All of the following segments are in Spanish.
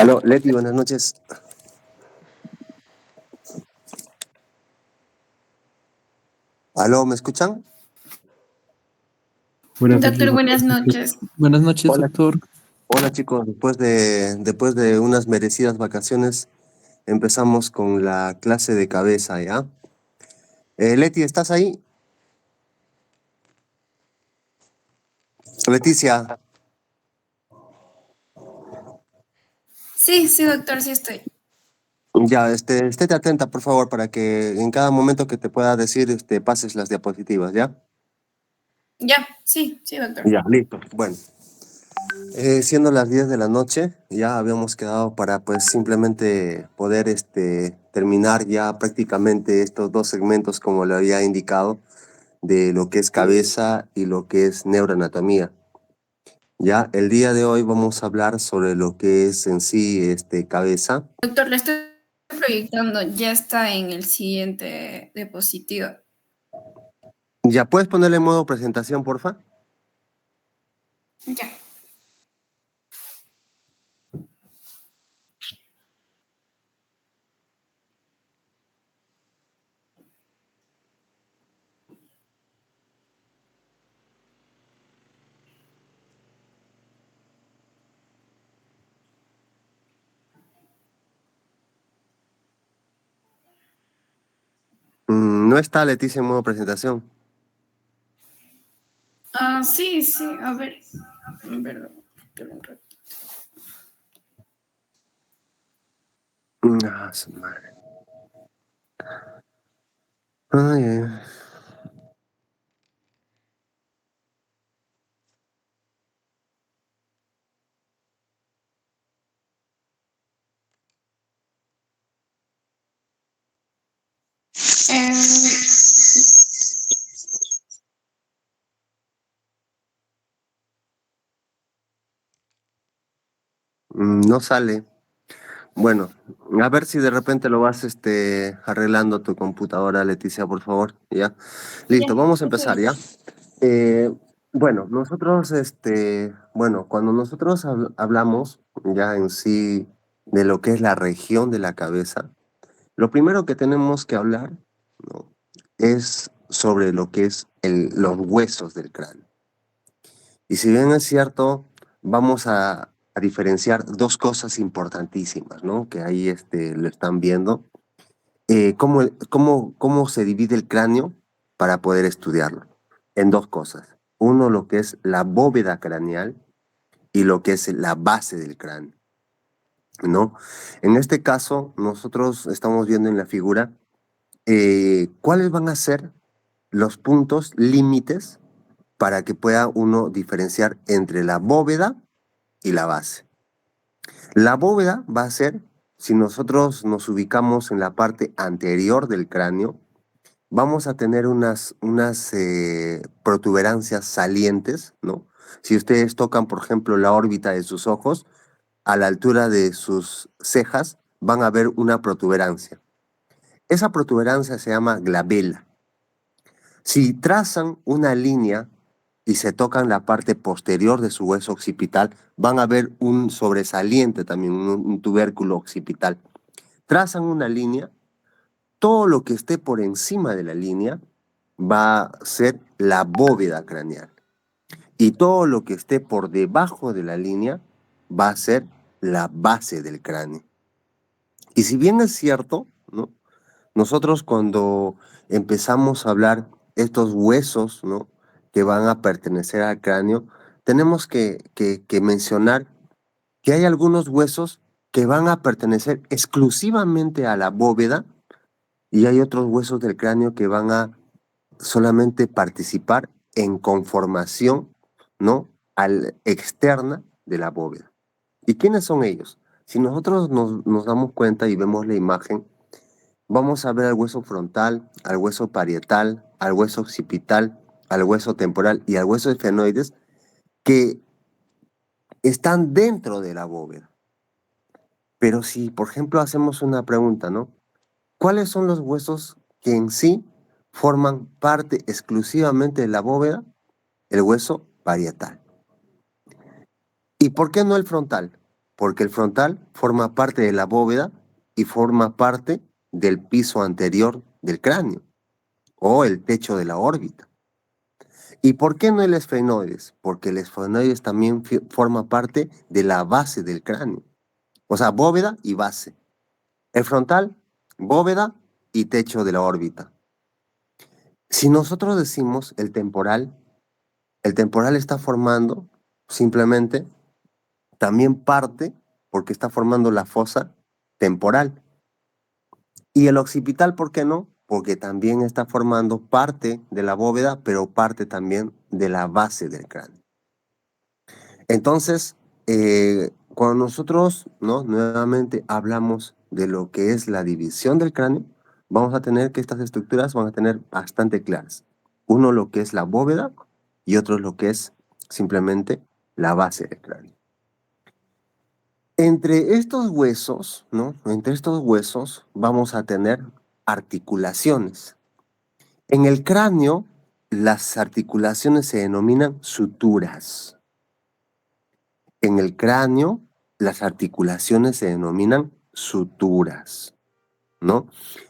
Aló, Leti, buenas noches. Aló, ¿me escuchan? Buenas Doctor, noches, buenas noches. Buenas noches, Hola, doctor. hola chicos, después de unas merecidas vacaciones, empezamos con la clase de cabeza, ¿ya? Leti, ¿estás ahí? Leticia, Sí, doctor, sí estoy. ya, estéte atenta, por favor, para que en cada momento que te pueda decir, pases las diapositivas, ¿ya? Ya, sí, doctor. Ya, listo. Bueno, siendo las 10 de la noche, ya habíamos quedado para pues simplemente poder terminar ya prácticamente estos dos segmentos como le había indicado de lo que es cabeza y lo que es neuroanatomía. Ya, el día de hoy vamos a hablar sobre lo que es en sí cabeza. Doctor, le estoy proyectando, ya está en el siguiente diapositivo. ¿Ya puedes ponerle en modo presentación, porfa? Ya. No está Leticia en modo presentación. Ah, sí, a ver. Espera un rato. Ah, su madre. Ay, ay. Eh, No sale. Bueno, a ver si de repente lo vas arreglando tu computadora, Leticia, por favor. Ya. ya, Listo, vamos a eso empezar, es. ¿ya? Bueno, nosotros, cuando nosotros hablamos ya en sí de lo que es la región de la cabeza, lo primero que tenemos que hablar, ¿no? Es sobre lo que es los huesos del cráneo. Y si bien es cierto, vamos a diferenciar dos cosas importantísimas, ¿no? Que ahí lo están viendo. ¿Cómo se divide el cráneo para poder estudiarlo? En dos cosas. Uno, lo que es la bóveda craneal y lo que es la base del cráneo, ¿no? En este caso, nosotros estamos viendo en la figura cuáles van a ser los puntos límites para que pueda uno diferenciar entre la bóveda y la base. La bóveda va a ser, si nosotros nos ubicamos en la parte anterior del cráneo, vamos a tener unas protuberancias salientes, ¿no? Si ustedes tocan, por ejemplo, la órbita de sus ojos, a la altura de sus cejas, van a ver una protuberancia. Esa protuberancia se llama glabela. Si trazan una línea y se tocan la parte posterior de su hueso occipital, van a ver un sobresaliente también, un tubérculo occipital. Trazan una línea, todo lo que esté por encima de la línea va a ser la bóveda craneal. Y todo lo que esté por debajo de la línea va a ser la base del cráneo. Y si bien es cierto, ¿no? Nosotros cuando empezamos a hablar estos huesos, ¿no? Que van a pertenecer al cráneo, tenemos que mencionar que hay algunos huesos que van a pertenecer exclusivamente a la bóveda y hay otros huesos del cráneo que van a solamente participar en conformación, ¿no? Externa de la bóveda. ¿Y quiénes son ellos? Si nosotros nos damos cuenta y vemos la imagen, vamos a ver al hueso frontal, al hueso parietal, al hueso occipital, al hueso temporal y al hueso esfenoides que están dentro de la bóveda. Pero si, por ejemplo, hacemos una pregunta, ¿no? ¿Cuáles son los huesos que en sí forman parte exclusivamente de la bóveda? El hueso parietal. ¿Y por qué no el frontal? Porque el frontal forma parte de la bóveda y forma parte del piso anterior del cráneo o el techo de la órbita. ¿Y por qué no el esfenoides? Porque el esfenoides también forma parte de la base del cráneo. O sea, bóveda y base. El frontal, bóveda y techo de la órbita. Si nosotros decimos el temporal está formando simplemente también parte porque está formando la fosa temporal. Y el occipital, ¿por qué no? Porque también está formando parte de la bóveda, pero parte también de la base del cráneo. Entonces, cuando nosotros, ¿no? Nuevamente hablamos de lo que es la división del cráneo, vamos a tener que estas estructuras van a tener bastante claras. Uno lo que es la bóveda y otro lo que es simplemente la base del cráneo. Entre estos huesos, ¿no? Entre estos huesos vamos a tener articulaciones. En el cráneo, las articulaciones se denominan suturas. En el cráneo, las articulaciones se denominan suturas, ¿no?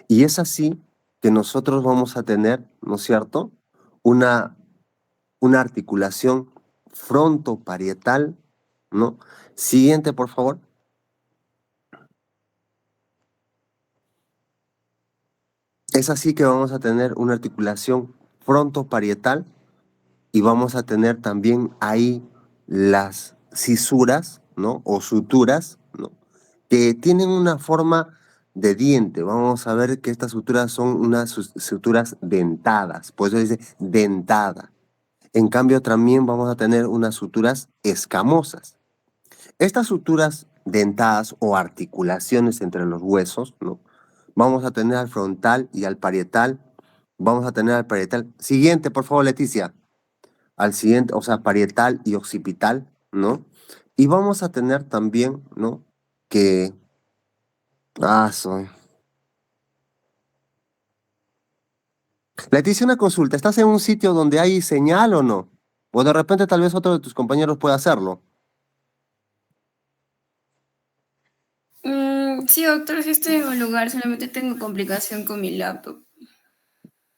Y es así que nosotros vamos a tener, ¿no es cierto?, una, una articulación frontoparietal, ¿no? Siguiente, por favor. Es así que vamos a tener una articulación frontoparietal y vamos a tener también ahí las cisuras, ¿no? O suturas, ¿no? Que tienen una forma de diente. Vamos a ver que estas suturas son unas suturas dentadas, por eso dice dentada. En cambio, también vamos a tener unas suturas escamosas. Estas suturas dentadas o articulaciones entre los huesos, ¿no? Vamos a tener al frontal y al parietal. Vamos a tener al parietal. Siguiente, por favor, Leticia. Al siguiente, o sea, parietal y occipital, ¿no? Y vamos a tener también, ¿no? Que... soy. Leticia, una consulta. ¿Estás en un sitio donde hay señal o no? O de repente tal vez otro de tus compañeros pueda hacerlo. Sí, doctor, sí estoy en un lugar, solamente tengo complicación con mi laptop.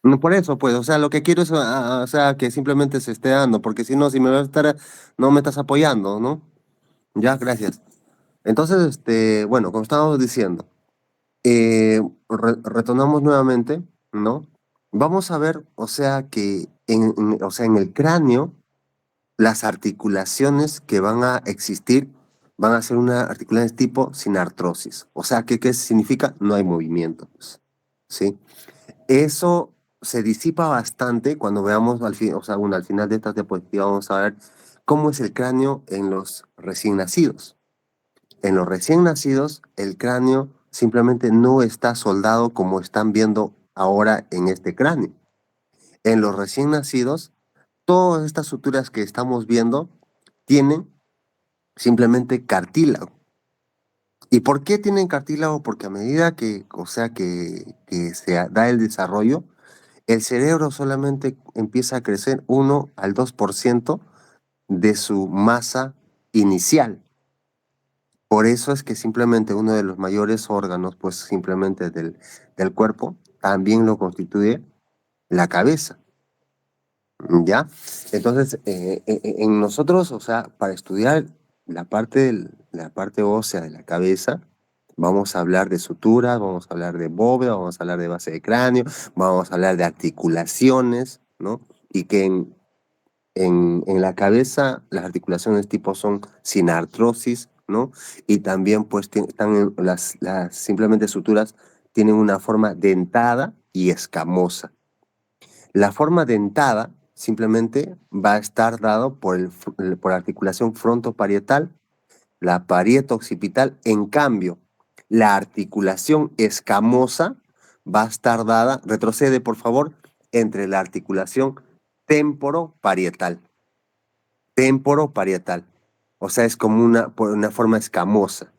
No, por eso, pues, o sea, lo que quiero es, o sea, que simplemente se esté dando, porque si no, si me vas a estar, no me estás apoyando, ¿no? Ya, gracias. Entonces, bueno, como estábamos diciendo, retornamos nuevamente, ¿no? Vamos a ver, o sea, que o sea, en el cráneo, las articulaciones que van a existir van a ser unas articulaciones tipo sin artrosis. O sea, ¿qué significa? No hay movimiento, pues, ¿sí? Eso se disipa bastante cuando veamos al fin, o sea, al final de esta diapositiva vamos a ver cómo es el cráneo en los recién nacidos. En los recién nacidos, el cráneo simplemente no está soldado como están viendo ahora en este cráneo. En los recién nacidos, todas estas suturas que estamos viendo tienen simplemente cartílago. ¿Y por qué tienen cartílago? Porque a medida que, o sea, que se da el desarrollo, el cerebro solamente empieza a crecer 1 al 2% de su masa inicial. Por eso es que simplemente uno de los mayores órganos, pues simplemente del cuerpo, también lo constituye la cabeza. ¿Ya? Entonces, en nosotros, o sea, para estudiar la parte ósea de la cabeza, vamos a hablar de suturas, vamos a hablar de bóveda, vamos a hablar de base de cráneo, vamos a hablar de articulaciones, ¿no? Y que en la cabeza las articulaciones tipo son sin artrosis, ¿no? Y también pues las simplemente suturas tienen una forma dentada y escamosa. La forma dentada simplemente va a estar dado por la articulación frontoparietal, la parieto occipital. En cambio, la articulación escamosa va a estar dada, retrocede por favor, entre la articulación temporoparietal. Temporoparietal. O sea, es como una forma escamosa.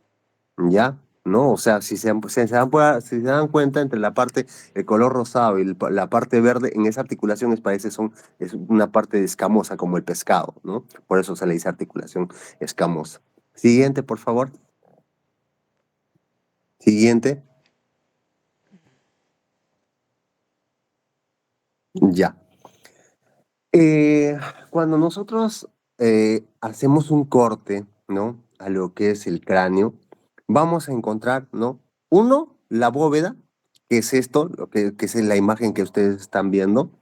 ¿Ya? ¿No? O sea, si se dan cuenta, entre la parte, el color rosado y la parte verde, en esa articulación es una parte escamosa, como el pescado, ¿no? Por eso se le dice articulación escamosa. Siguiente, por favor. Siguiente. Ya. Cuando nosotros hacemos un corte, ¿no? A lo que es el cráneo, vamos a encontrar, ¿no? Uno, la bóveda, que es esto, que es la imagen que ustedes están viendo,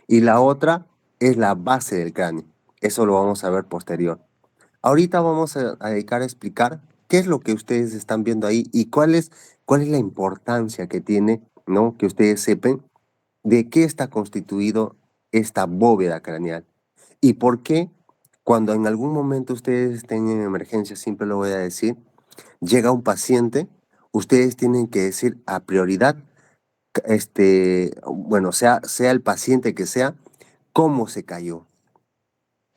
y la otra es la base del cráneo. Eso lo vamos a ver posterior. Ahorita vamos a dedicar a explicar qué es lo que ustedes están viendo ahí y cuál es la importancia que tiene, ¿no? Que ustedes sepan de qué está constituido esta bóveda craneal y por qué cuando en algún momento ustedes estén en emergencia, siempre lo voy a decir, llega un paciente, ustedes tienen que decir a prioridad, bueno, sea el paciente que sea, cómo se cayó,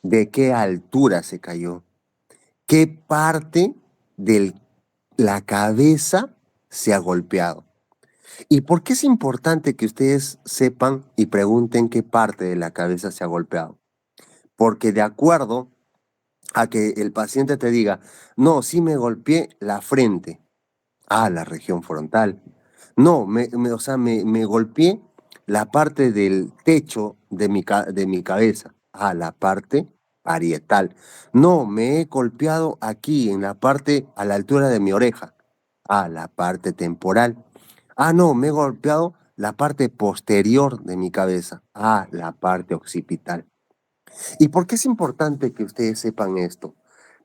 de qué altura se cayó, qué parte de la cabeza se ha golpeado. ¿Y por qué es importante que ustedes sepan y pregunten qué parte de la cabeza se ha golpeado? Porque de acuerdo a que el paciente te diga, no, sí me golpeé la frente, la región frontal. No, o sea, me golpeé la parte del techo de mi cabeza, la parte parietal. No, me he golpeado aquí, en la parte a la altura de mi oreja, la parte temporal. No, me he golpeado la parte posterior de mi cabeza, la parte occipital. ¿Y por qué es importante que ustedes sepan esto?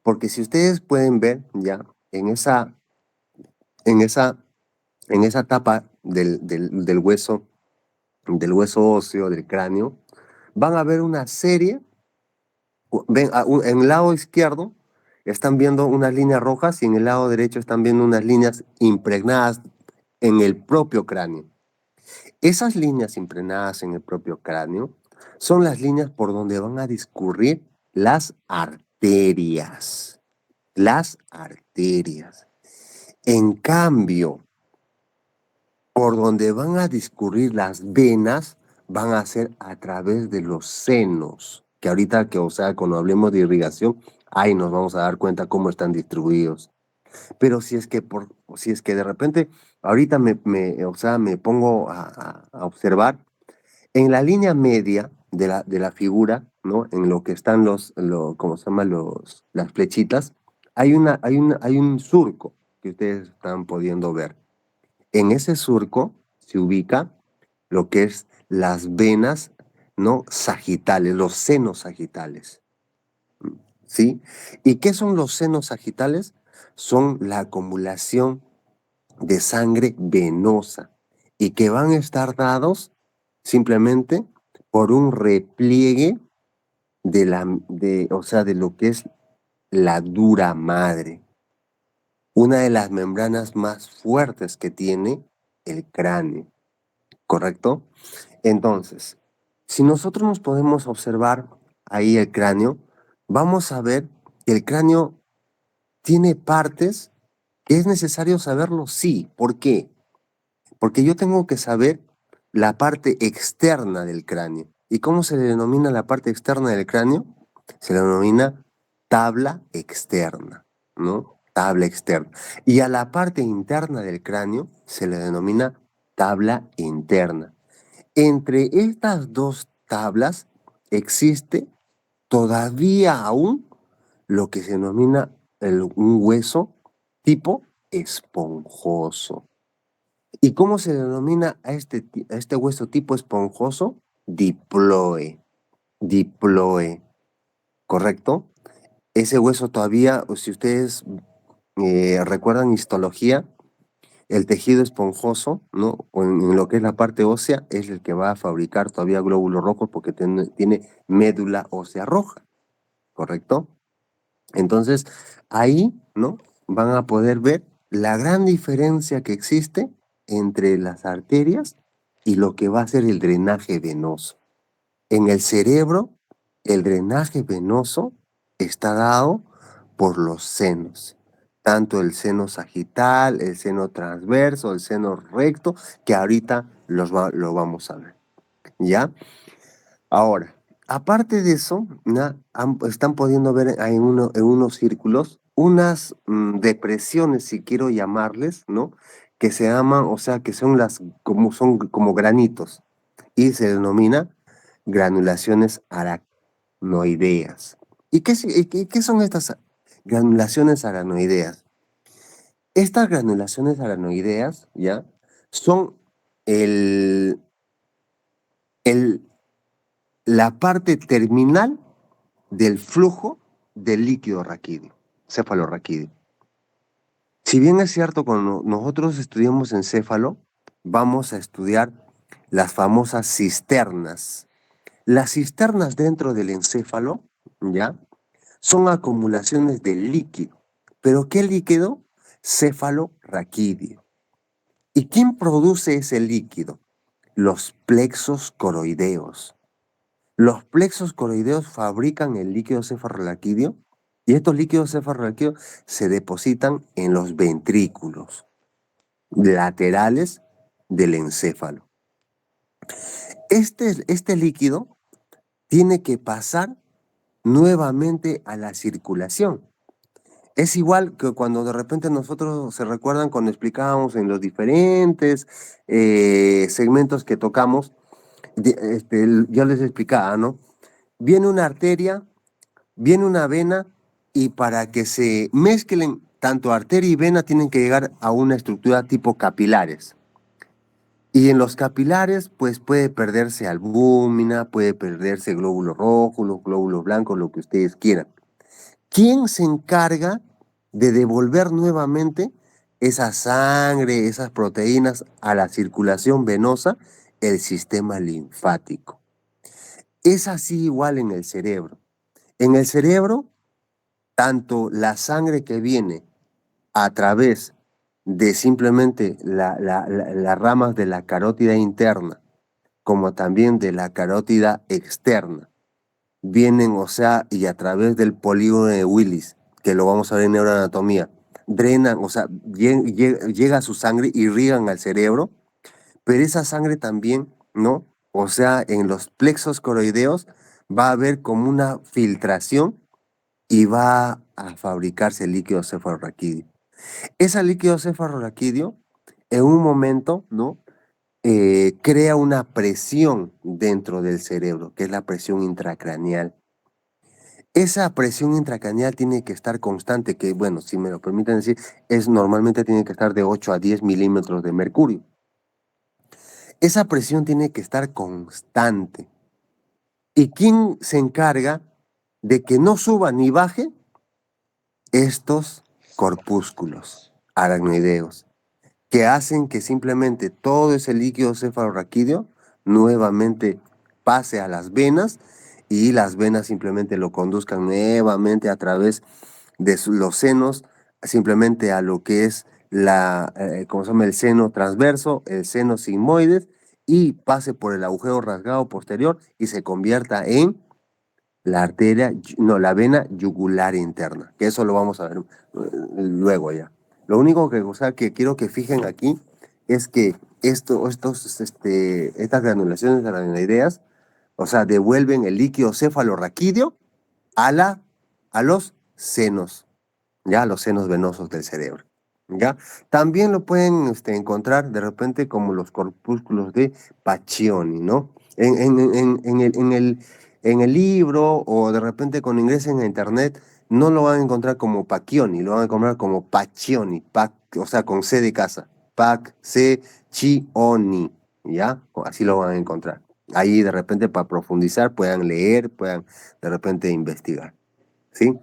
Porque si ustedes pueden ver ya en esa, en esa, en esa tapa del hueso óseo, del cráneo, van a ver una serie, ven, en el lado izquierdo están viendo unas líneas rojas y en el lado derecho están viendo unas líneas impregnadas en el propio cráneo. Esas líneas impregnadas en el propio cráneo son las líneas por donde van a discurrir las arterias. Las arterias. En cambio, por donde van a discurrir las venas, van a ser a través de los senos. Que ahorita, o sea, cuando hablemos de irrigación, ahí nos vamos a dar cuenta cómo están distribuidos. Pero si es que de repente, ahorita o sea, me pongo a observar, en la línea media de la figura, ¿no? En lo que están ¿cómo se llama? Las flechitas, hay un surco que ustedes están pudiendo ver. En ese surco se ubica lo que es las venas, ¿no? Sagitales, los senos sagitales, ¿sí? ¿Y qué son los senos sagitales? Son la acumulación de sangre venosa y que van a estar dados simplemente por un repliegue o sea, de lo que es la dura madre, una de las membranas más fuertes que tiene el cráneo, ¿correcto? Entonces, si nosotros nos podemos observar ahí el cráneo, vamos a ver que el cráneo tiene partes que es necesario saberlo, sí. ¿Por qué? Porque yo tengo que saber la parte externa del cráneo. ¿Y cómo se le denomina la parte externa del cráneo? Se le denomina tabla externa, ¿no? Tabla externa. Y a la parte interna del cráneo se le denomina tabla interna. Entre estas dos tablas existe todavía aún lo que se denomina un hueso tipo esponjoso. ¿Y cómo se denomina a este hueso tipo esponjoso? Diploe. Diploe, ¿correcto? Ese hueso todavía, o si ustedes recuerdan histología, el tejido esponjoso, ¿no? O en lo que es la parte ósea, es el que va a fabricar todavía glóbulos rojos porque tiene médula ósea roja, ¿correcto? Entonces, ahí, ¿no? Van a poder ver la gran diferencia que existe entre las arterias y lo que va a ser el drenaje venoso. En el cerebro, el drenaje venoso está dado por los senos, tanto el seno sagital, el seno transverso, el seno recto, que ahorita lo vamos a ver, ¿ya? Ahora, aparte de eso, están pudiendo ver ahí en unos círculos unas depresiones, si quiero llamarles, ¿no? Que se llaman, o sea, que son como granitos y se denomina granulaciones aracnoideas. ¿Y qué son estas granulaciones aracnoideas? Estas granulaciones aracnoideas, ¿ya? Son el, el, la parte terminal del flujo del líquido raquídeo, cefalorraquídeo. Si bien es cierto, cuando nosotros estudiamos encéfalo, vamos a estudiar las famosas cisternas. Las cisternas dentro del encéfalo, ¿ya? Son acumulaciones de líquido. ¿Pero qué líquido? Cefalorraquídeo. ¿Y quién produce ese líquido? Los plexos coroideos. Los plexos coroideos fabrican el líquido cefalorraquídeo y estos líquidos cefalorraquídeos se depositan en los ventrículos laterales del encéfalo. Este líquido tiene que pasar nuevamente a la circulación. Es igual que cuando de repente nosotros se recuerdan cuando explicábamos en los diferentes segmentos que tocamos, yo les explicaba, ¿no? Viene una arteria, viene una vena y para que se mezclen tanto arteria y vena tienen que llegar a una estructura tipo capilares. Y en los capilares, pues puede perderse albúmina, puede perderse glóbulos rojos, los glóbulos blancos, lo que ustedes quieran. ¿Quién se encarga de devolver nuevamente esa sangre, esas proteínas a la circulación venosa? El sistema linfático. Es así igual en el cerebro. En el cerebro, tanto la sangre que viene a través de simplemente las ramas de la carótida interna, como también de la carótida externa, vienen, o sea, y a través del polígono de Willis, que lo vamos a ver en neuroanatomía, drenan, o sea, llega su sangre, irrigan al cerebro, pero esa sangre también, ¿no? O sea, en los plexos coroideos va a haber como una filtración y va a fabricarse el líquido cefalorraquídeo. Ese líquido cefalorraquídeo, en un momento, ¿no? Crea una presión dentro del cerebro, que es la presión intracraneal. Esa presión intracraneal tiene que estar constante, que bueno, si me lo permiten decir, normalmente tiene que estar de 8 a 10 milímetros de mercurio. Esa presión tiene que estar constante. ¿Y quién se encarga de que no suba ni baje? Estos corpúsculos aracnoideos, que hacen que simplemente todo ese líquido cefalorraquídeo nuevamente pase a las venas y las venas simplemente lo conduzcan nuevamente a través de los senos, simplemente a lo que es ¿cómo se llama? El seno transverso, el seno sigmoides, y pase por el agujero rasgado posterior y se convierta en la arteria, no, la vena yugular interna, que eso lo vamos a ver luego ya. Lo único que, o sea, que quiero que fijen aquí es que estas granulaciones aracnoideas, o sea, devuelven el líquido cefalorraquídeo a los senos, ya, a los senos venosos del cerebro. ¿Ya? También lo pueden encontrar de repente como los corpúsculos de Pacchioni, ¿no? En el libro o de repente cuando ingresen a internet no lo van a encontrar como Pacchioni, lo van a encontrar como Pacchioni, o sea, con C de casa, Pacchioni, ¿ya? Así lo van a encontrar. Ahí de repente para profundizar puedan leer, puedan de repente investigar, ¿sí?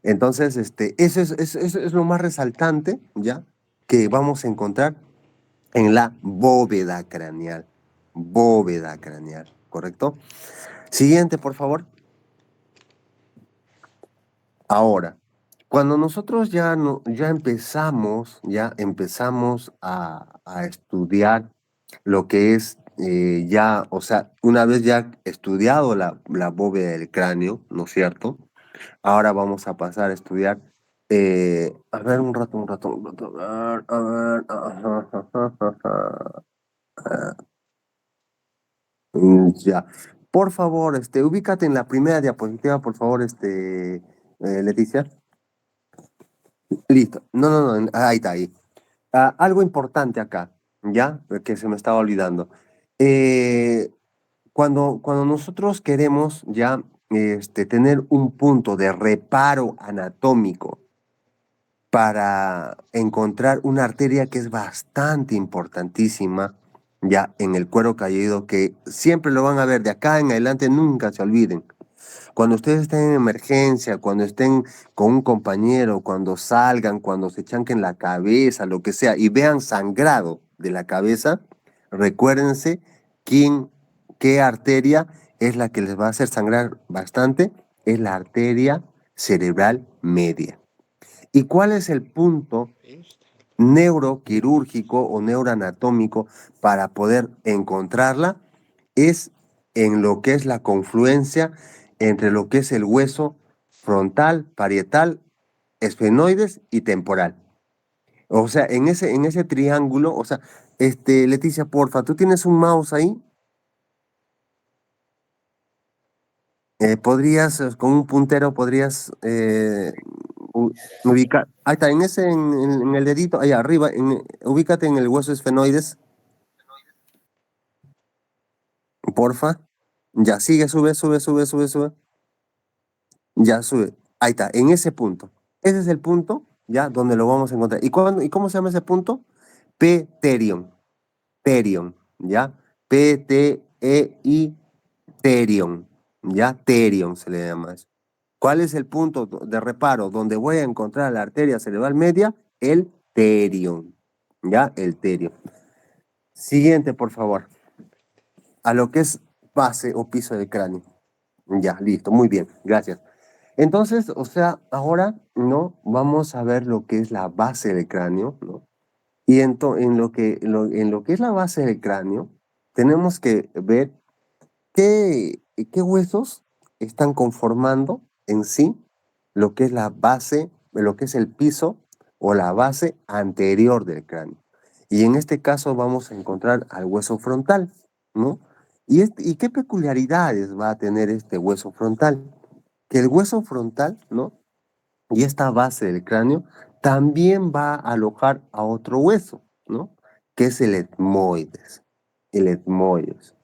Entonces, eso es lo más resaltante, ¿ya? Que vamos a encontrar en la bóveda craneal. Bóveda craneal, ¿correcto? Siguiente, por favor. Ahora, cuando nosotros ya empezamos a estudiar lo que es o sea, una vez ya estudiado la bóveda del cráneo, ¿no es cierto? Ahora vamos a pasar a estudiar. A ver, un rato, un rato, un rato. A ver, ajá, ajá, ajá. Ya. Por favor, ubícate en la primera diapositiva, por favor, Leticia. Listo. No, no, no, ahí está, ahí. Algo importante acá, ¿ya? Que se me estaba olvidando. Eh, cuando nosotros queremos ya tener un punto de reparo anatómico para encontrar una arteria que es bastante importantísima ya en el cuero cabelludo, que siempre lo van a ver de acá en adelante, nunca se olviden. Cuando ustedes estén en emergencia, cuando estén con un compañero, cuando salgan, cuando se chanquen la cabeza, lo que sea, y vean sangrado de la cabeza, recuérdense quién, qué arteria es la que les va a hacer sangrar bastante, es la arteria cerebral media. ¿Y cuál es el punto neuroquirúrgico o neuroanatómico para poder encontrarla? Es en lo que es la confluencia entre lo que es el hueso frontal, parietal, esfenoides y temporal. O sea, en ese triángulo, o sea, Leticia, porfa, ¿tú tienes un mouse ahí? Con un puntero, podrías ubicar. Ahí está, en el dedito, ahí arriba, ubícate en el hueso esfenoides, porfa. Ya, sigue, sube, sube, sube, sube, sube. Ya sube. Ahí está, en ese punto. Ese es el punto, ya, donde lo vamos a encontrar. ¿Y cómo se llama ese punto? Peterion. Terion, ¿ya? P-T-E-I, Terion, ¿ya? Terion se le llama eso. ¿Cuál es el punto de reparo donde voy a encontrar la arteria cerebral media? El terion, ¿ya? El terion. Siguiente, por favor. A lo que es base o piso del cráneo. Ya, listo, muy bien, gracias. Entonces, o sea, ahora, ¿no? Vamos a ver lo que es la base del cráneo, ¿no? Y en lo que es la base del cráneo, tenemos que ver qué huesos están conformando en sí lo que es la base, lo que es el piso o la base anterior del cráneo. Y en este caso vamos a encontrar al hueso frontal, ¿no? ¿Y qué peculiaridades va a tener este hueso frontal? Que el hueso frontal, ¿no? Y esta base del cráneo también va a alojar a otro hueso, ¿no? Que es el etmoides. El etmoides.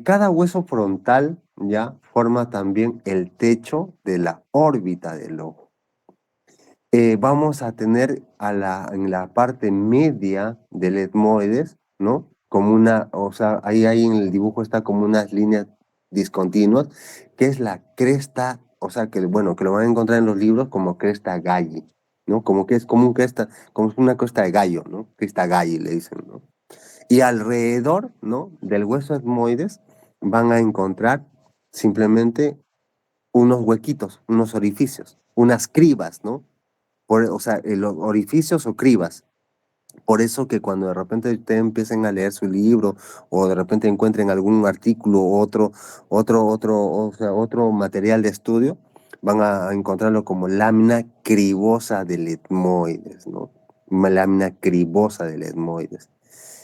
Cada hueso frontal ya forma también el techo de la órbita del ojo. Vamos a tener en la parte media del etmoides, ¿no? Como o sea, ahí en el dibujo está como unas líneas discontinuas, que es la cresta, o sea, bueno, que lo van a encontrar en los libros como cresta galli, ¿no? Como que es como como una cresta de gallo, ¿no? Cresta galli le dicen, ¿no? Y alrededor, ¿no? Del hueso etmoides van a encontrar simplemente unos huequitos, unos orificios, unas cribas, ¿no? O sea, los orificios o cribas. Por eso que cuando de repente ustedes empiecen a leer su libro o de repente encuentren algún artículo o o sea, otro material de estudio, van a encontrarlo como lámina cribosa del etmoides, ¿no? Una lámina cribosa del etmoides.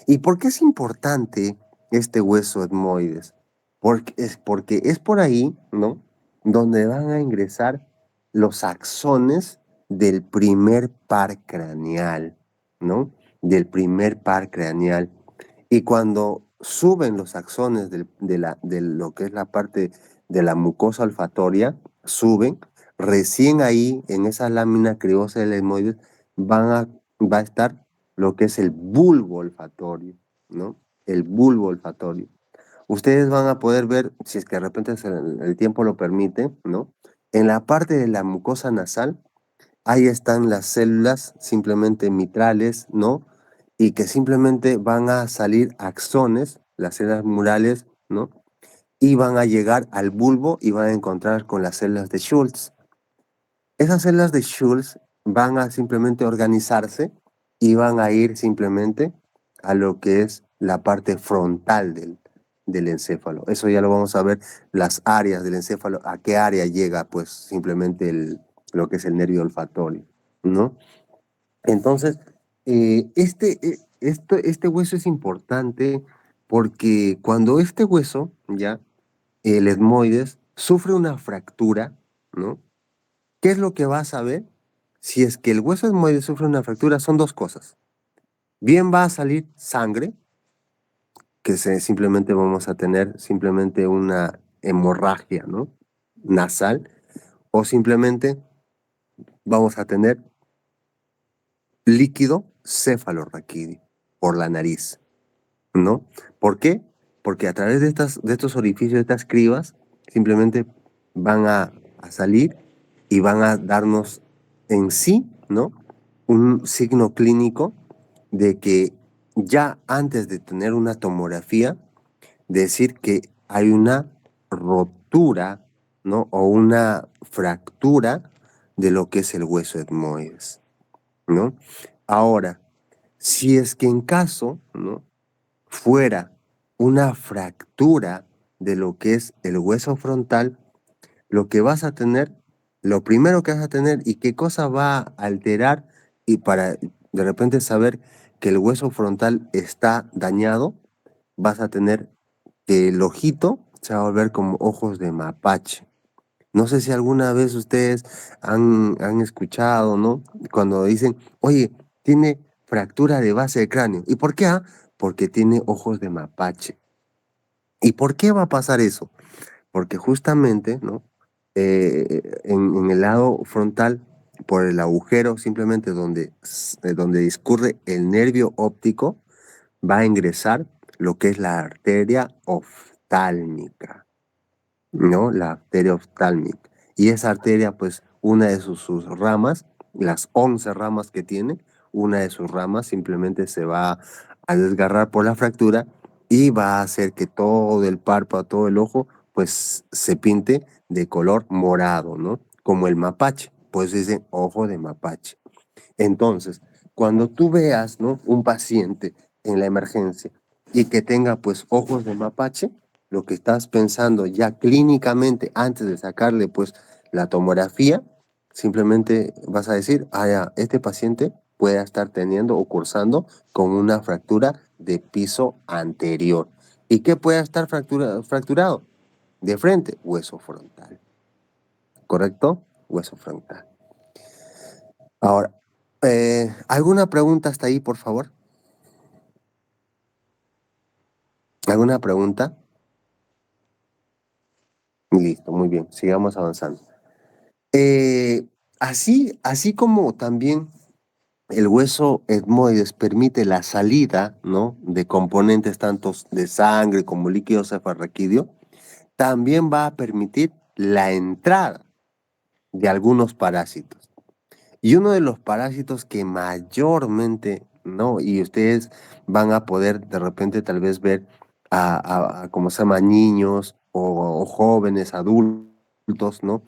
¿Y por qué es importante este hueso etmoides? Porque es por ahí, ¿no? Donde van a ingresar los axones del primer par craneal, ¿no? Del primer par craneal. Y cuando suben los axones de lo que es la parte de la mucosa olfatoria, suben, recién ahí, en esa lámina criosa del etmoides, va a estar lo que es el bulbo olfatorio, ¿no? El bulbo olfatorio. Ustedes van a poder ver, si es que de repente el tiempo lo permite, ¿no? En la parte de la mucosa nasal, ahí están las células simplemente mitrales, ¿no? Y que simplemente van a salir axones, las células murales, ¿no? Y van a llegar al bulbo y van a encontrar con las células de Schultz. Esas células de Schultz van a simplemente organizarse y van a ir simplemente a lo que es la parte frontal del encéfalo. Eso ya lo vamos a ver, las áreas del encéfalo, a qué área llega pues simplemente lo que es el nervio olfatorio, ¿no? Entonces, este hueso es importante porque cuando este hueso, ya, el etmoides, sufre una fractura, ¿no? ¿Qué es lo que vas a ver? Si es que el hueso etmoide sufre una fractura, son dos cosas. Bien va a salir sangre, que simplemente vamos a tener simplemente una hemorragia, ¿no? Nasal, o simplemente vamos a tener líquido cefalorraquídeo por la nariz, ¿no? ¿Por qué? Porque a través de estos orificios, de estas cribas, simplemente van a salir y van a darnos en sí, ¿no? Un signo clínico de que ya antes de tener una tomografía, decir que hay una rotura, ¿no? O una fractura de lo que es el hueso etmoides, ¿no? Ahora, si es que en caso, ¿no? Fuera una fractura de lo que es el hueso frontal, lo que vas a tener, lo primero que vas a tener y qué cosa va a alterar y para de repente saber que el hueso frontal está dañado, vas a tener que el ojito se va a volver como ojos de mapache. No sé si alguna vez ustedes han escuchado, ¿no? Cuando dicen, oye, tiene fractura de base de cráneo. ¿Y por qué? Porque tiene ojos de mapache. ¿Y por qué va a pasar eso? Porque justamente, ¿no? En el lado frontal, por el agujero simplemente donde discurre el nervio óptico, va a ingresar lo que es la arteria oftálmica, ¿no? La arteria oftálmica. Y esa arteria, pues, una de sus ramas, las 11 ramas que tiene, una de sus ramas simplemente se va a desgarrar por la fractura y va a hacer que todo el párpado, todo el ojo, pues se pinte de color morado, ¿no? Como el mapache, pues dicen ojo de mapache. Entonces, cuando tú veas, ¿no? Un paciente en la emergencia y que tenga pues ojos de mapache, lo que estás pensando ya clínicamente antes de sacarle pues la tomografía, simplemente vas a decir, ya, este paciente puede estar teniendo o cursando con una fractura de piso anterior. ¿Y qué puede estar fracturado? De frente, hueso frontal. ¿Correcto? Hueso frontal. Ahora, ¿alguna pregunta hasta ahí, por favor? ¿Alguna pregunta? Listo, muy bien, sigamos avanzando. Así como también el hueso etmoides permite la salida, ¿no? De componentes tanto de sangre como líquido cefalorraquídeo, también va a permitir la entrada de algunos parásitos. Y uno de los parásitos que mayormente, ¿no? Y ustedes van a poder de repente tal vez ver ¿cómo se llama? Niños o jóvenes, adultos, ¿no?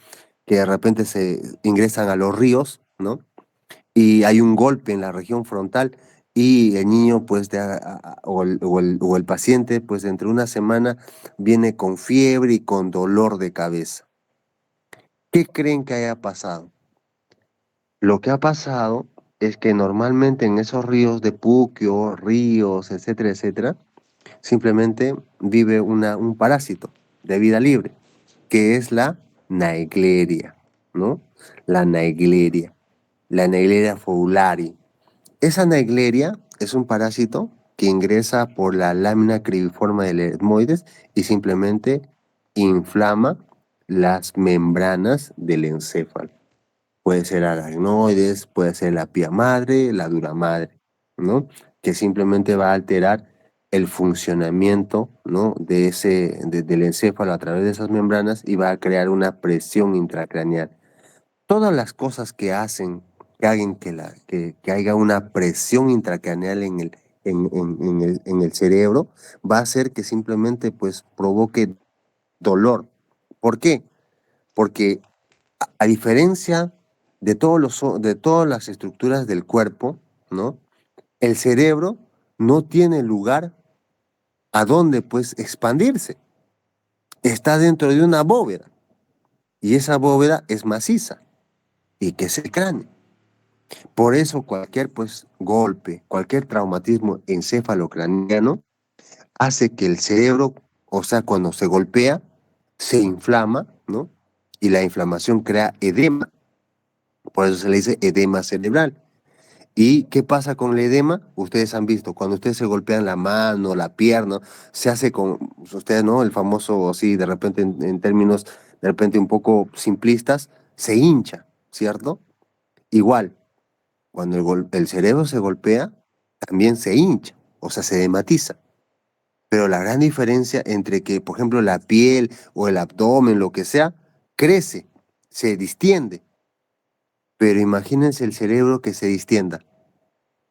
Que de repente se ingresan a los ríos, ¿no? Y hay un golpe en la región frontal y el niño, pues, o el paciente, pues, dentro de una semana viene con fiebre y con dolor de cabeza. ¿Qué creen que haya pasado? Lo que ha pasado es que normalmente en esos ríos de Puquio, ríos, etcétera, etcétera, simplemente vive un parásito de vida libre, que es la Naegleria, ¿no? La Naegleria, la Naegleria fowleri. Esa Naegleria es un parásito que ingresa por la lámina cribiforme del etmoides y simplemente inflama las membranas del encéfalo. Puede ser aracnoides, puede ser la pía madre, la dura madre, ¿no? Que simplemente va a alterar el funcionamiento, ¿no? Del encéfalo a través de esas membranas y va a crear una presión intracraneal. Todas las cosas que hacen que hagan que haya una presión intracraneal en el cerebro va a hacer que simplemente pues provoque dolor. ¿Por qué? Porque a diferencia de de todas las estructuras del cuerpo, ¿no? El cerebro no tiene lugar a donde pues expandirse. Está dentro de una bóveda y esa bóveda es maciza y que es el cráneo. Por eso cualquier pues golpe, cualquier traumatismo encefalocraniano hace que el cerebro, o sea, cuando se golpea, se inflama, ¿no? Y la inflamación crea edema. Por eso se le dice edema cerebral. ¿Y qué pasa con el edema? Ustedes han visto, cuando ustedes se golpean la mano, la pierna, se hace con, ustedes, ¿no? El famoso, así, de repente, en términos, de repente un poco simplistas, se hincha, ¿cierto? Igual, cuando el cerebro se golpea, también se hincha, o sea, se edematiza. Pero la gran diferencia entre que, por ejemplo, la piel o el abdomen, lo que sea, crece, se distiende. Pero imagínense el cerebro que se distienda.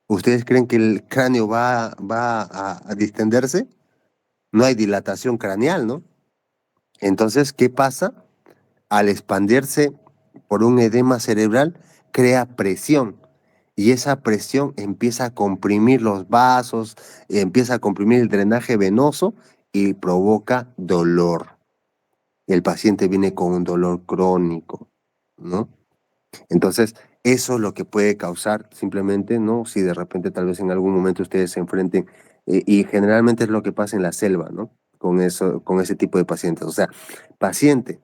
¿Ustedes creen que el cráneo va a distenderse? No hay dilatación craneal, ¿no? Entonces, ¿qué pasa? Al expandirse por un edema cerebral, crea presión. Y esa presión empieza a comprimir los vasos, empieza a comprimir el drenaje venoso y provoca dolor. El paciente viene con un dolor crónico, ¿no? Entonces, eso es lo que puede causar simplemente, ¿no? Si de repente tal vez en algún momento ustedes se enfrenten, y generalmente es lo que pasa en la selva, ¿no? Con eso, con ese tipo de pacientes. O sea, paciente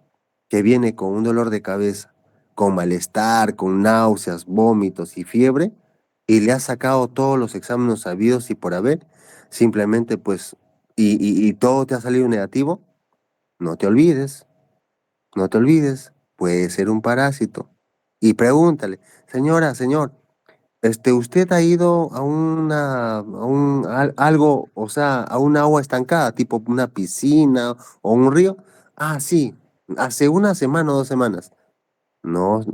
que viene con un dolor de cabeza, con malestar, con náuseas, vómitos y fiebre, y le has sacado todos los exámenes sabidos y por haber, simplemente pues, y todo te ha salido negativo, no te olvides, no te olvides, puede ser un parásito. Y pregúntale, señora, señor, ¿usted ha ido a algo, o sea, a un agua estancada, tipo una piscina o un río? Ah, sí, hace una semana o 2 semanas. No,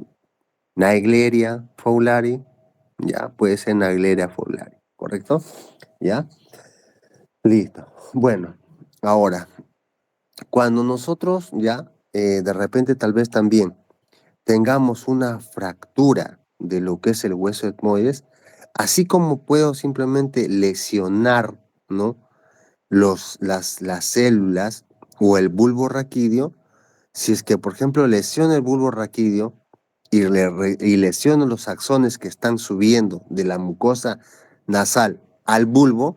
Naegleria fowleri, ya, puede ser Naegleria fowleri, ¿correcto? ¿Ya? Listo. Bueno, ahora, cuando nosotros ya, de repente tal vez también tengamos una fractura de lo que es el hueso etmoides, así como puedo simplemente lesionar, ¿no? Las células o el bulbo raquídeo, si es que, por ejemplo, lesiono el bulbo raquídeo y lesiono los axones que están subiendo de la mucosa nasal al bulbo,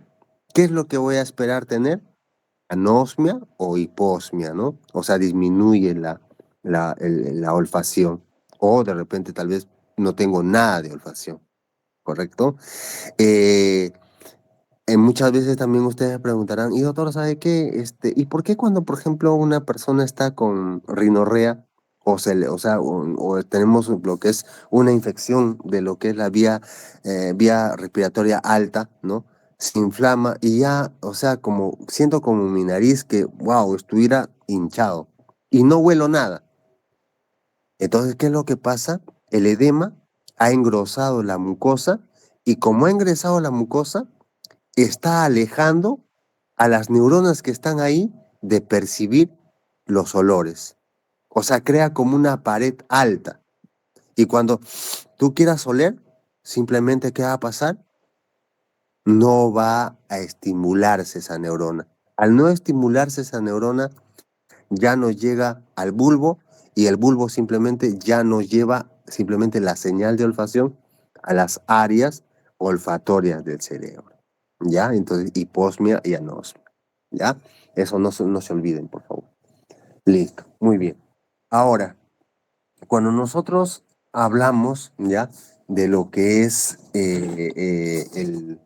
¿qué es lo que voy a esperar tener? Anosmia o hiposmia, ¿no? O sea, disminuye la olfacción. O de repente tal vez no tengo nada de olfacción, ¿correcto? Eh, Muchas veces también ustedes me preguntarán, y doctor, ¿sabe qué? ¿Y por qué cuando, por ejemplo, una persona está con rinorrea o sea, o tenemos lo que es una infección de lo que es la vía respiratoria alta, ¿no? Se inflama y ya, o sea, como siento como mi nariz que, wow, estuviera hinchado y no huelo nada. Entonces, ¿qué es lo que pasa? El edema ha engrosado la mucosa y como ha engrosado la mucosa, está alejando a las neuronas que están ahí de percibir los olores. O sea, crea como una pared alta. Y cuando tú quieras oler, simplemente ¿qué va a pasar? No va a estimularse esa neurona. Al no estimularse esa neurona, ya no llega al bulbo y el bulbo simplemente ya no lleva simplemente la señal de olfacción a las áreas olfatorias del cerebro. ¿Ya? Entonces, hiposmia y anosmia. ¿Ya? Eso no se olviden, por favor. Listo, muy bien. Ahora, cuando nosotros hablamos, ¿ya? De lo que es el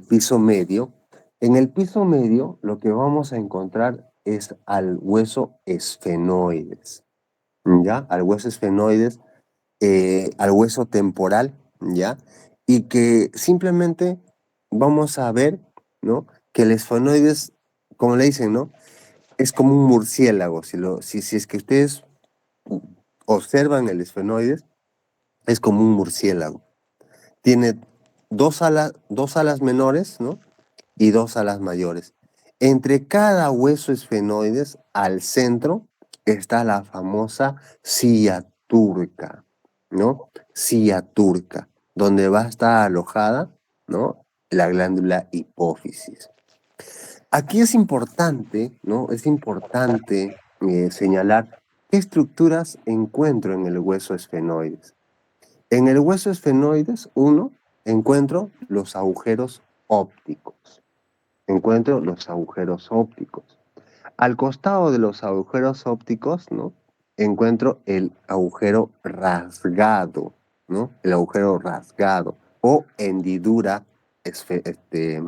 piso medio, en el piso medio lo que vamos a encontrar es al hueso esfenoides, ¿ya? Al hueso esfenoides, al hueso temporal, ¿ya? Y que simplemente vamos a ver, ¿no? Que el esfenoides, como le dicen, ¿no? Es como un murciélago. Si es que ustedes observan el esfenoides, es como un murciélago. Tiene dos alas menores, ¿no? Y dos alas mayores. Entre cada hueso esfenoides, al centro, está la famosa silla turca, ¿no? Silla turca, donde va a estar alojada, ¿no? La glándula hipófisis. Aquí es importante, ¿no? Es importante señalar qué estructuras encuentro en el hueso esfenoides. En el hueso esfenoides, uno, encuentro los agujeros ópticos. Encuentro los agujeros ópticos. Al costado de los agujeros ópticos, ¿no? Encuentro el agujero rasgado. ¿no? El agujero rasgado o hendidura esfe- este,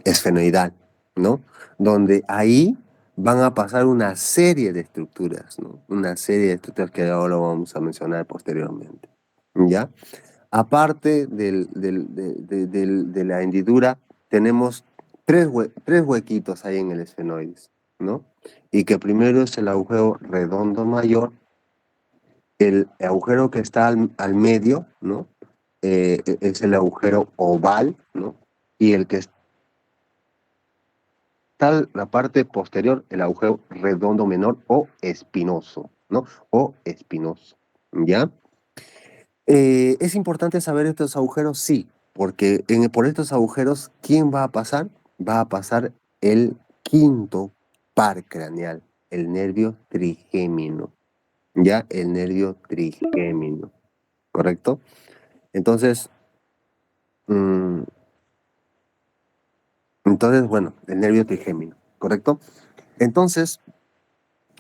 esfenoidal, ¿no? Donde ahí van a pasar una serie de estructuras, ¿no? Una serie de estructuras que ahora vamos a mencionar posteriormente, ¿ya? Aparte de la hendidura, tenemos tres huequitos ahí en el esfenoides, ¿no? Y que primero es el agujero redondo mayor, el agujero que está al medio, ¿no? Es el agujero oval, ¿no? Y el que está la parte posterior, el agujero redondo menor o espinoso, ¿no? O espinoso, ¿ya? ¿Es importante saber estos agujeros? Sí, porque por estos agujeros, ¿quién va a pasar? Va a pasar el quinto par craneal, el nervio trigémino, ¿ya? El nervio trigémino, ¿correcto? Entonces, mm, bueno, el nervio trigémino, ¿correcto? Entonces,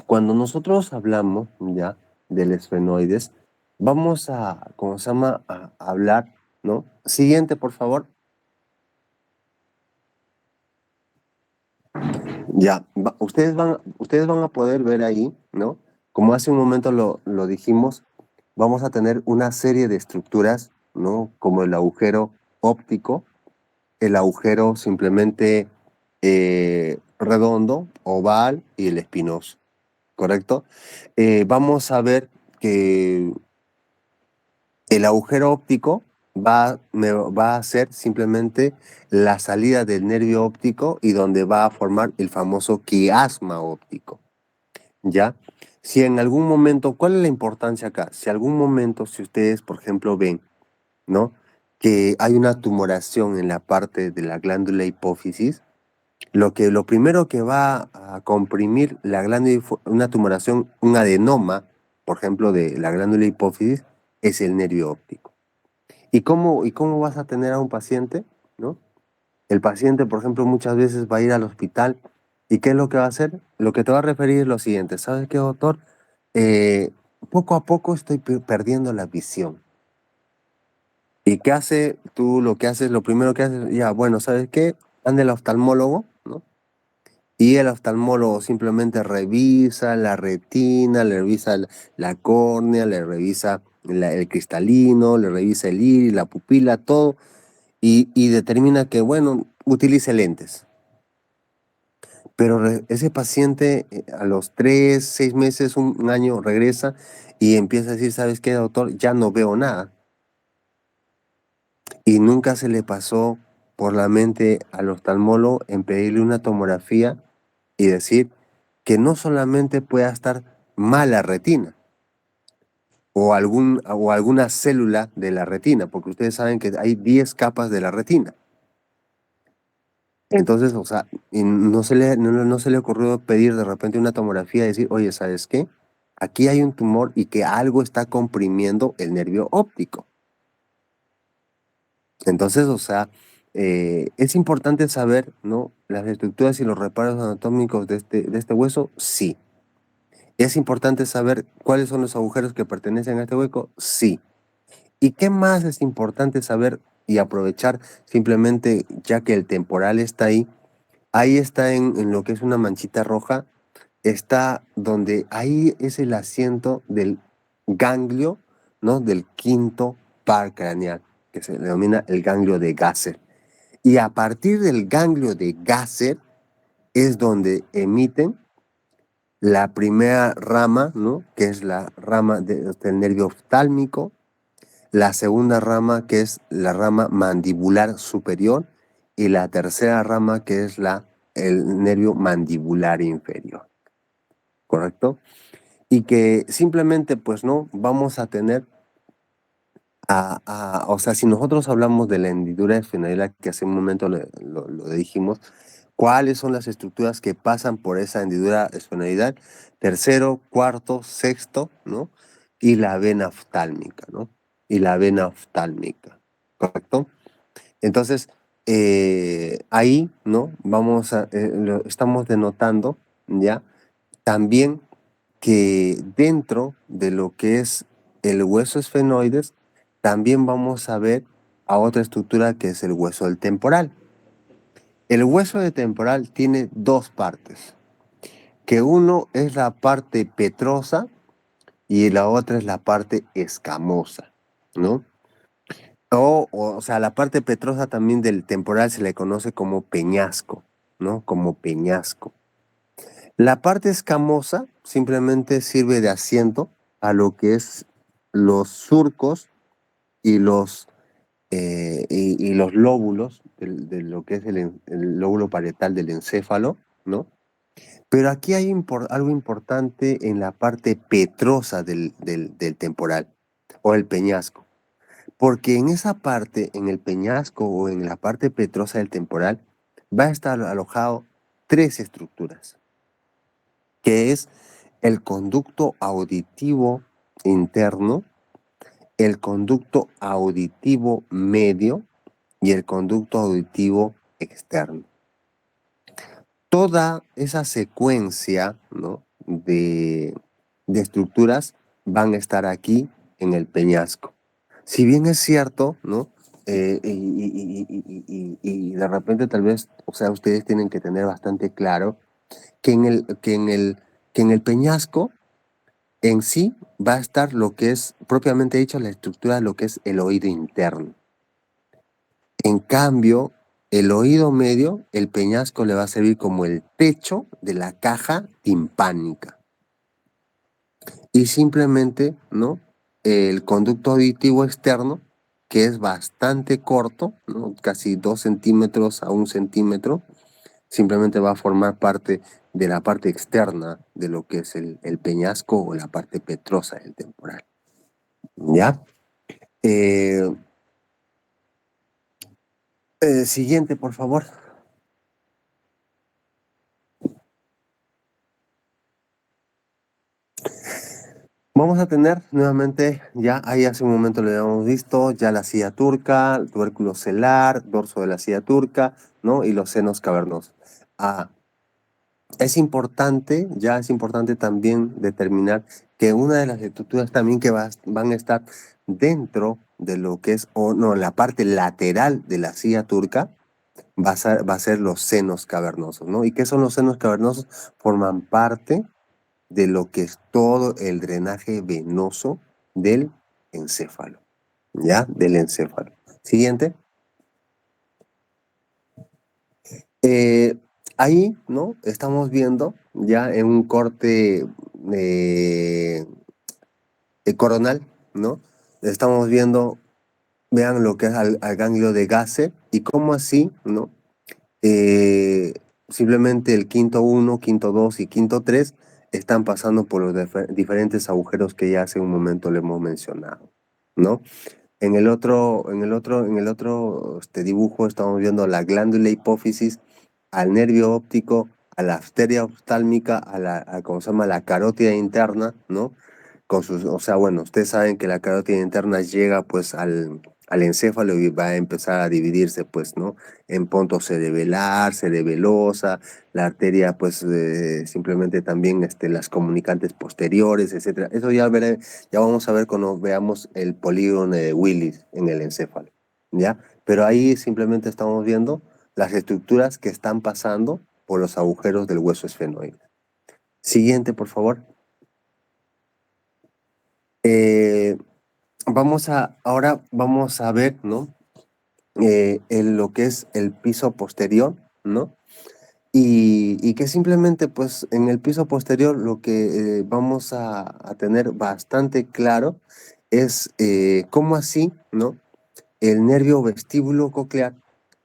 cuando nosotros hablamos ya del esfenoides, vamos a, ¿cómo se llama? A hablar, ¿no? Siguiente, por favor. Ya, ustedes van a poder ver ahí, ¿no? Como hace un momento lo dijimos, vamos a tener una serie de estructuras, ¿no? Como el agujero óptico, el agujero simplemente redondo, oval y el espinoso, ¿correcto? Vamos a ver que el agujero óptico va a ser simplemente la salida del nervio óptico y donde va a formar el famoso quiasma óptico, ¿ya? Si en algún momento, ¿cuál es la importancia acá? Si algún momento, si ustedes, por ejemplo, ven, ¿no? Que hay una tumoración en la parte de la glándula hipófisis, lo primero que va a comprimir la glándula, una tumoración, un adenoma, por ejemplo, de la glándula hipófisis, es el nervio óptico. Y cómo vas a tener a un paciente, ¿no? El paciente, por ejemplo, muchas veces va a ir al hospital y ¿qué es lo que va a hacer? Lo que te va a referir es lo siguiente, ¿sabes qué, doctor? Eh, Poco a poco estoy perdiendo la visión. ¿Y qué hace? Tú lo que haces, lo primero que haces, ya, bueno, ¿sabes qué? Anda el oftalmólogo, ¿no? Y el oftalmólogo simplemente revisa la retina, le revisa la córnea, le revisa el cristalino, le revisa el iris, la pupila, todo, y determina que, bueno, utilice lentes. Pero ese paciente a los 3, 6 meses, un año, regresa y empieza a decir, ¿sabes qué, doctor? Ya no veo nada. Y nunca se le pasó por la mente al oftalmólogo en pedirle una tomografía y decir que no solamente pueda estar mal la retina o alguna célula de la retina, porque ustedes saben que hay 10 capas de la retina. Entonces, o sea, y no se le ocurrió pedir de repente una tomografía y decir, oye, ¿sabes qué? Aquí hay un tumor y que algo está comprimiendo el nervio óptico. Entonces, o sea, es importante saber, ¿no? Las estructuras y los reparos anatómicos de este hueso, sí. ¿Es importante saber cuáles son los agujeros que pertenecen a este hueco? Sí. ¿Y qué más es importante saber y aprovechar simplemente ya que el temporal está ahí? Ahí está en lo que es una manchita roja, está donde ahí es el asiento del ganglio, ¿no? Del quinto par craneal, que se denomina el ganglio de Gasser. Y a partir del ganglio de Gasser es donde emiten la primera rama, ¿no? Que es la rama del nervio oftálmico, la segunda rama que es la rama mandibular superior y la tercera rama que es el nervio mandibular inferior, ¿correcto? Y que simplemente pues no vamos a tener o sea, si nosotros hablamos de la hendidura esfenoidal, que hace un momento lo dijimos, ¿cuáles son las estructuras que pasan por esa hendidura esfenoidal? Tercero, cuarto, sexto, ¿no? Y la vena oftálmica, ¿no? Y la vena oftálmica, ¿correcto? Entonces, ahí, ¿no? Lo estamos denotando, ¿ya? También que dentro de lo que es el hueso esfenoides, también vamos a ver a otra estructura que es el hueso del temporal. El hueso del temporal tiene dos partes, que uno es la parte petrosa y la otra es la parte escamosa, ¿no? O sea, la parte petrosa también del temporal se le conoce como peñasco, ¿no? Como peñasco. La parte escamosa simplemente sirve de asiento a lo que es los surcos y y los lóbulos de lo que es el lóbulo parietal del encéfalo, ¿no? Pero aquí hay algo importante en la parte petrosa del temporal o el peñasco, porque en esa parte, en el peñasco o en la parte petrosa del temporal, va a estar alojado tres estructuras, que es el conducto auditivo interno, el conducto auditivo medio y el conducto auditivo externo. Toda esa secuencia, ¿no?, de estructuras van a estar aquí en el peñasco. Si bien es cierto, ¿no? Y de repente tal vez, o sea, ustedes tienen que tener bastante claro que que en el peñasco en sí va a estar lo que es, propiamente dicho, la estructura de lo que es el oído interno. En cambio, el oído medio, el peñasco le va a servir como el techo de la caja timpánica. Y simplemente, ¿no? El conducto auditivo externo, que es bastante corto, ¿no? Casi 2 centímetros a 1 centímetro, simplemente va a formar parte de la parte externa de lo que es el peñasco o la parte petrosa del temporal. ¿Ya? Eh, Siguiente, por favor. Vamos a tener nuevamente, ya ahí hace un momento lo habíamos visto, ya la silla turca, el tubérculo celar, dorso de la silla turca, ¿no? Y los senos cavernosos. Ah, ya es importante también determinar que una de las estructuras también que van a estar dentro de lo que es, o no, la parte lateral de la silla turca, va a ser los senos cavernosos, ¿no? ¿Y qué son los senos cavernosos? Forman parte de lo que es todo el drenaje venoso del encéfalo, ¿ya? Del encéfalo. Siguiente. Eh, Ahí, ¿no? Estamos viendo ya en un corte eh, coronal, ¿no? Estamos viendo, vean lo que es al ganglio de Gase y cómo así, ¿no? Eh, Simplemente el quinto 1, quinto 2 y quinto 3 están pasando por los diferentes agujeros que ya hace un momento le hemos mencionado, ¿no? En el otro dibujo estamos viendo la glándula hipófisis, al nervio óptico, a la arteria oftálmica, ¿cómo se llama? La carótida interna, ¿no? O sea, bueno, ustedes saben que la carótida interna llega pues al encéfalo y va a empezar a dividirse pues, ¿no? En ponto cerebelar, cerebelosa, la arteria pues simplemente también las comunicantes posteriores, etcétera. Eso ya vamos a ver cuando veamos el polígono de Willis en el encéfalo, ¿ya? Pero ahí simplemente estamos viendo las estructuras que están pasando por los agujeros del hueso esfenoide. Siguiente, por favor. Eh, Ahora vamos a ver, ¿no? Lo que es el piso posterior, ¿no? Y que simplemente, pues, en el piso posterior lo que vamos a tener bastante claro es cómo así, ¿no? El nervio vestíbulo coclear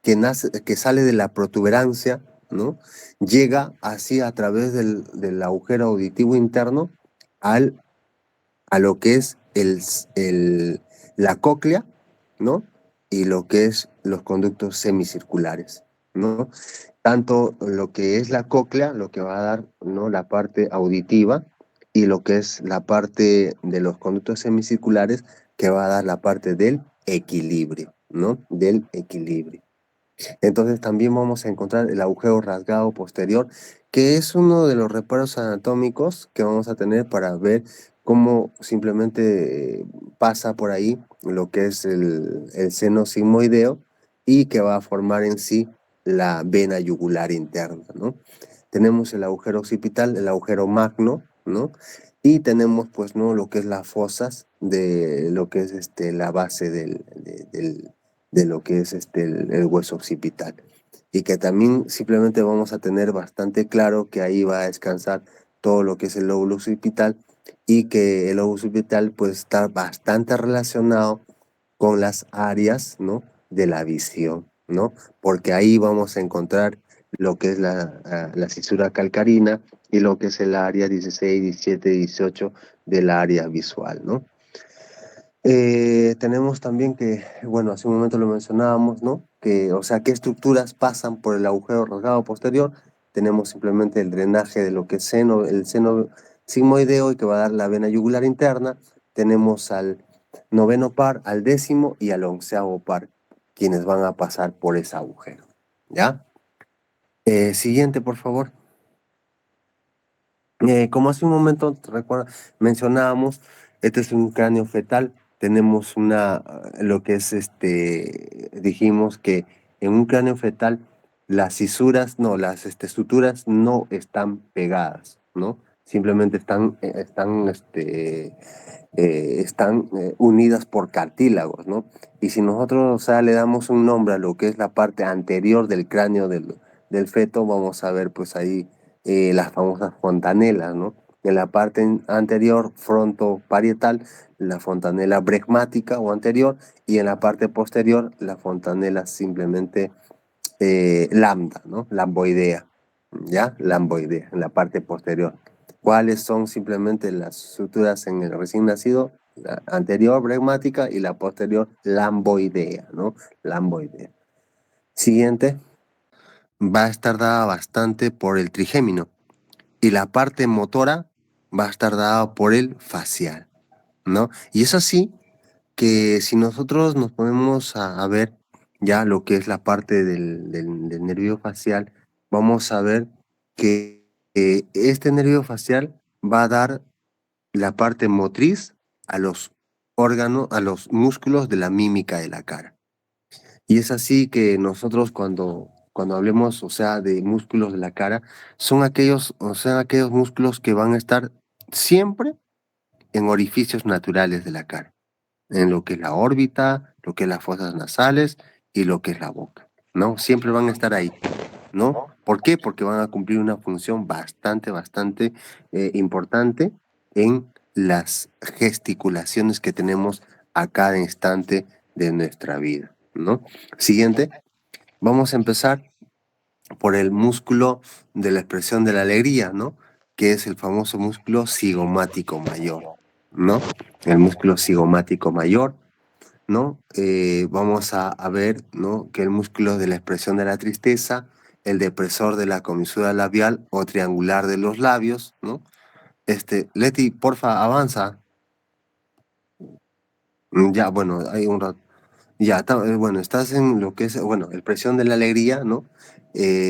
que sale de la protuberancia, ¿no? Llega así a través del agujero auditivo interno al a lo que es la cóclea, ¿no? Y lo que es los conductos semicirculares, ¿no? Tanto lo que es la cóclea, lo que va a dar, ¿no?, la parte auditiva, y lo que es la parte de los conductos semicirculares, que va a dar la parte del equilibrio, ¿no? Del equilibrio. Entonces también vamos a encontrar el agujero rasgado posterior, que es uno de los reparos anatómicos que vamos a tener para ver cómo simplemente pasa por ahí lo que es el seno sigmoideo y que va a formar en sí la vena yugular interna, ¿no? Tenemos el agujero occipital, el agujero magno, ¿no? Y tenemos, pues, ¿no? Lo que es las fosas de lo que es la base de lo que es el hueso occipital. Y que también simplemente vamos a tener bastante claro que ahí va a descansar todo lo que es el lóbulo occipital y que el lóbulo occipital pues está bastante relacionado con las áreas, ¿no? De la visión, ¿no? Porque ahí vamos a encontrar lo que es la cisura calcarina y lo que es el área 16, 17, 18 del área visual, ¿no? Tenemos también que, bueno, hace un momento lo mencionábamos, ¿no? Que, o sea, ¿qué estructuras pasan por el agujero rasgado posterior? Tenemos simplemente el drenaje de lo que es seno, el seno sigmoideo y que va a dar la vena yugular interna. Tenemos al noveno par, al décimo y al onceavo par, quienes van a pasar por ese agujero, ¿ya? Siguiente, por favor. Como hace un momento recuerda, mencionábamos, este es un cráneo fetal, tenemos lo que es dijimos que en un cráneo fetal las cisuras, no, las suturas no están pegadas, ¿no? Simplemente están unidas por cartílagos, ¿no? Y si nosotros, o sea, le damos un nombre a lo que es la parte anterior del cráneo del feto, vamos a ver pues ahí las famosas fontanelas, ¿no? En la parte anterior, frontoparietal, la fontanela bregmática o anterior, y en la parte posterior, la fontanela simplemente lambda, ¿no? Lamboidea, ¿ya? Lamboidea, en la parte posterior. ¿Cuáles son simplemente las suturas en el recién nacido? La anterior bregmática y la posterior lamboidea, ¿no? Lamboidea. Siguiente, va a estar dada bastante por el trigémino y la parte motora va a estar dada por el facial, ¿no? Y es así que si nosotros nos ponemos a ver ya lo que es la parte del nervio facial, vamos a ver que este nervio facial va a dar la parte motriz a los órganos, a los músculos de la mímica de la cara. Y es así que nosotros cuando hablemos, o sea, de músculos de la cara, son aquellos, o sea, aquellos músculos que van a estar siempre en orificios naturales de la cara, en lo que es la órbita, lo que es las fosas nasales y lo que es la boca, ¿no? Siempre van a estar ahí, ¿no? ¿Por qué? Porque van a cumplir una función bastante importante en las gesticulaciones que tenemos a cada instante de nuestra vida, ¿no? Siguiente, vamos a empezar por el músculo de la expresión de la alegría, ¿no? Que es el famoso músculo cigomático mayor, ¿no? El músculo cigomático mayor, ¿no? Vamos a ver, ¿no? Que el músculo de la expresión de la tristeza, el depresor de la comisura labial o triangular de los labios, ¿no? Leti, porfa, avanza. Ya, bueno, hay un rato. Ya, bueno, estás en lo que es, bueno, expresión de la alegría, ¿no?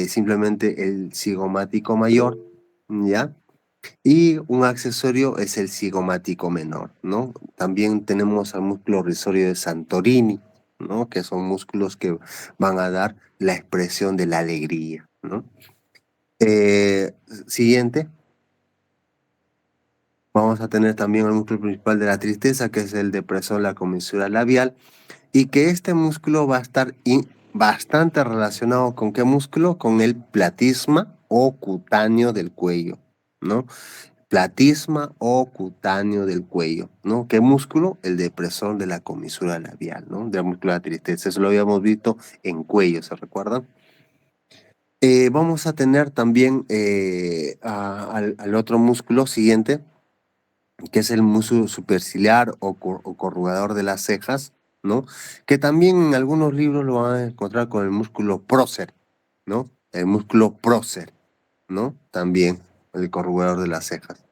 Simplemente el cigomático mayor, ¿ya? Y un accesorio es el cigomático menor, ¿no? También tenemos al músculo risorio de Santorini, ¿no? Que son músculos que van a dar la expresión de la alegría, ¿no? Eh, Siguiente, vamos a tener también el músculo principal de la tristeza, que es el depresor, la comisura labial, y que este músculo va a estar bastante relacionado con qué músculo, con el platisma o cutáneo del cuello, ¿no? Platisma o cutáneo del cuello, ¿no? ¿Qué músculo? El depresor de la comisura labial, ¿no? De la músculo de la tristeza. Eso lo habíamos visto en cuello, ¿se recuerdan? Vamos a tener también al otro músculo siguiente, que es el músculo superciliar o corrugador de las cejas, ¿no? Que también en algunos libros lo van a encontrar con el músculo prócer, ¿no? El músculo prócer, ¿no? También el corrugador de las cejas.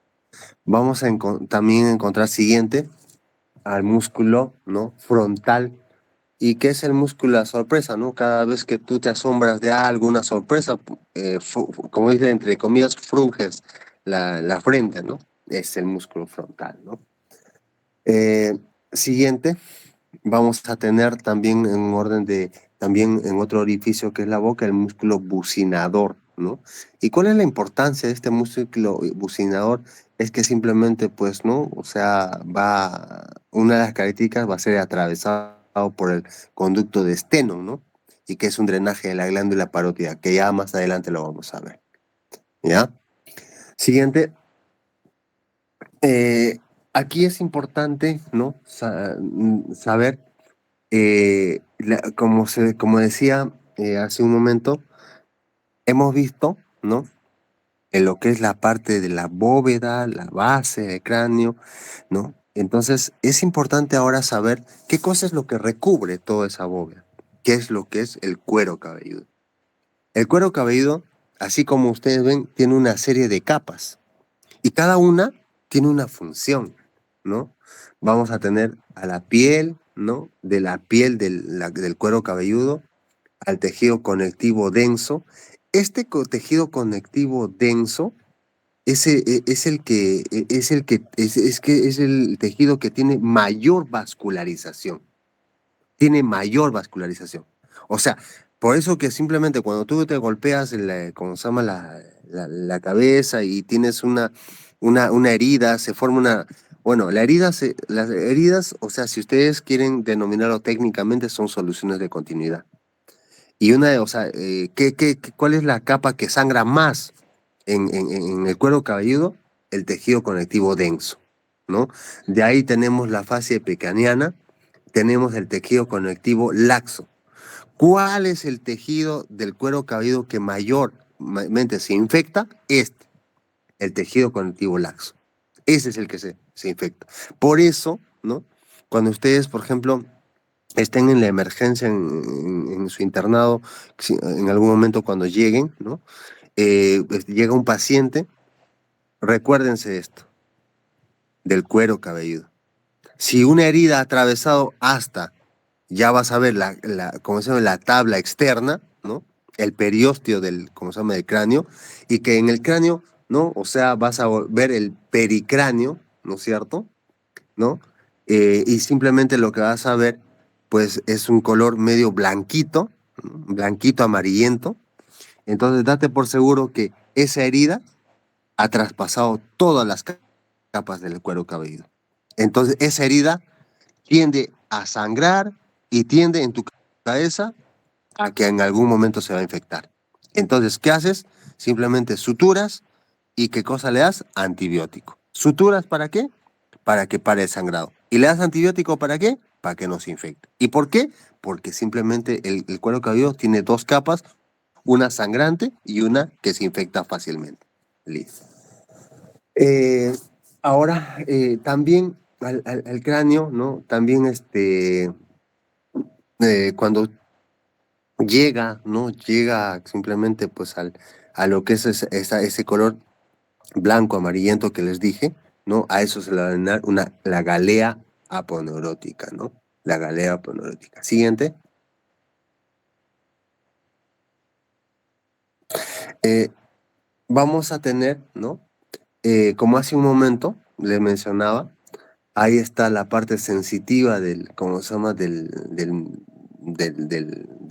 Vamos a también encontrar siguiente al músculo, ¿no? Frontal. ¿Y qué es el músculo de la sorpresa, no? Cada vez que tú te asombras de alguna sorpresa, como dice entre comillas, frunges la frente, ¿no? es el músculo frontal, ¿no? Siguiente, vamos a tener también en orden de, también en otro orificio que es la boca, el músculo bucinador, ¿no? ¿Y cuál es la importancia de este músculo bucinador? Es que simplemente, pues, ¿no? O sea, una de las características va a ser atravesado por el conducto de Stenone, ¿no? Y que es un drenaje de la glándula parótida, que ya más adelante lo vamos a ver, ¿ya? Siguiente, aquí es importante, ¿no? Saber, como decía hace un momento, hemos visto, ¿no? En lo que es la parte de la bóveda, la base del cráneo, ¿no? Entonces, es importante ahora saber qué cosa es lo que recubre toda esa bóveda, qué es lo que es el cuero cabelludo. El cuero cabelludo, así como ustedes ven, tiene una serie de capas. Y cada una tiene una función, ¿no? Vamos a tener a la piel, ¿no? De la piel del cuero cabelludo, al tejido conectivo denso. Este tejido conectivo denso es el tejido que tiene mayor vascularización. Tiene mayor vascularización. O sea, por eso que simplemente cuando tú te golpeas, ¿cómo se llama? La cabeza y tienes una herida, se forma una... Bueno, las heridas, o sea, si ustedes quieren denominarlo técnicamente, son soluciones de continuidad. Y o sea, ¿cuál es la capa que sangra más en el cuero cabelludo? El tejido conectivo denso, ¿no? De ahí tenemos la fascia epicraniana, tenemos el tejido conectivo laxo. ¿Cuál es el tejido del cuero cabelludo que mayormente se infecta? El tejido conectivo laxo. Ese es el que se infecta. Por eso, ¿no? Cuando ustedes, por ejemplo, estén en la emergencia en su internado, en algún momento cuando lleguen, ¿no? Llega un paciente, recuérdense esto, del cuero cabelludo. Si una herida ha atravesado hasta, ya vas a ver ¿cómo se llama? La tabla externa, ¿no? El periósteo ¿cómo se llama? Del cráneo, y que en el cráneo, ¿no? O sea, vas a ver el pericráneo, ¿no es cierto? ¿No? Y simplemente lo que vas a ver, pues es un color medio blanquito, ¿no? Blanquito amarillento. Entonces date por seguro que esa herida ha traspasado todas las capas del cuero cabelludo. Entonces esa herida tiende a sangrar y tiende en tu cabeza a que en algún momento se va a infectar. Entonces, ¿qué haces? Simplemente suturas y ¿qué cosa le das? Antibiótico. ¿Suturas para qué? Para que pare el sangrado. ¿Y le das antibiótico para qué? Para que no se infecte. ¿Y por qué? Porque simplemente el cuero cabelludo tiene dos capas, una sangrante y una que se infecta fácilmente. Listo. Ahora, también al cráneo, ¿no? También cuando llega, ¿no? Llega simplemente pues a lo que es ese color blanco, amarillento que les dije, ¿no? A eso se le va a denominar la galea aponeurótica, ¿no? La galea aponeurótica. Siguiente. Eh, Vamos a tener, ¿no? Como hace un momento les mencionaba, ahí está la parte sensitiva ¿cómo se llama? De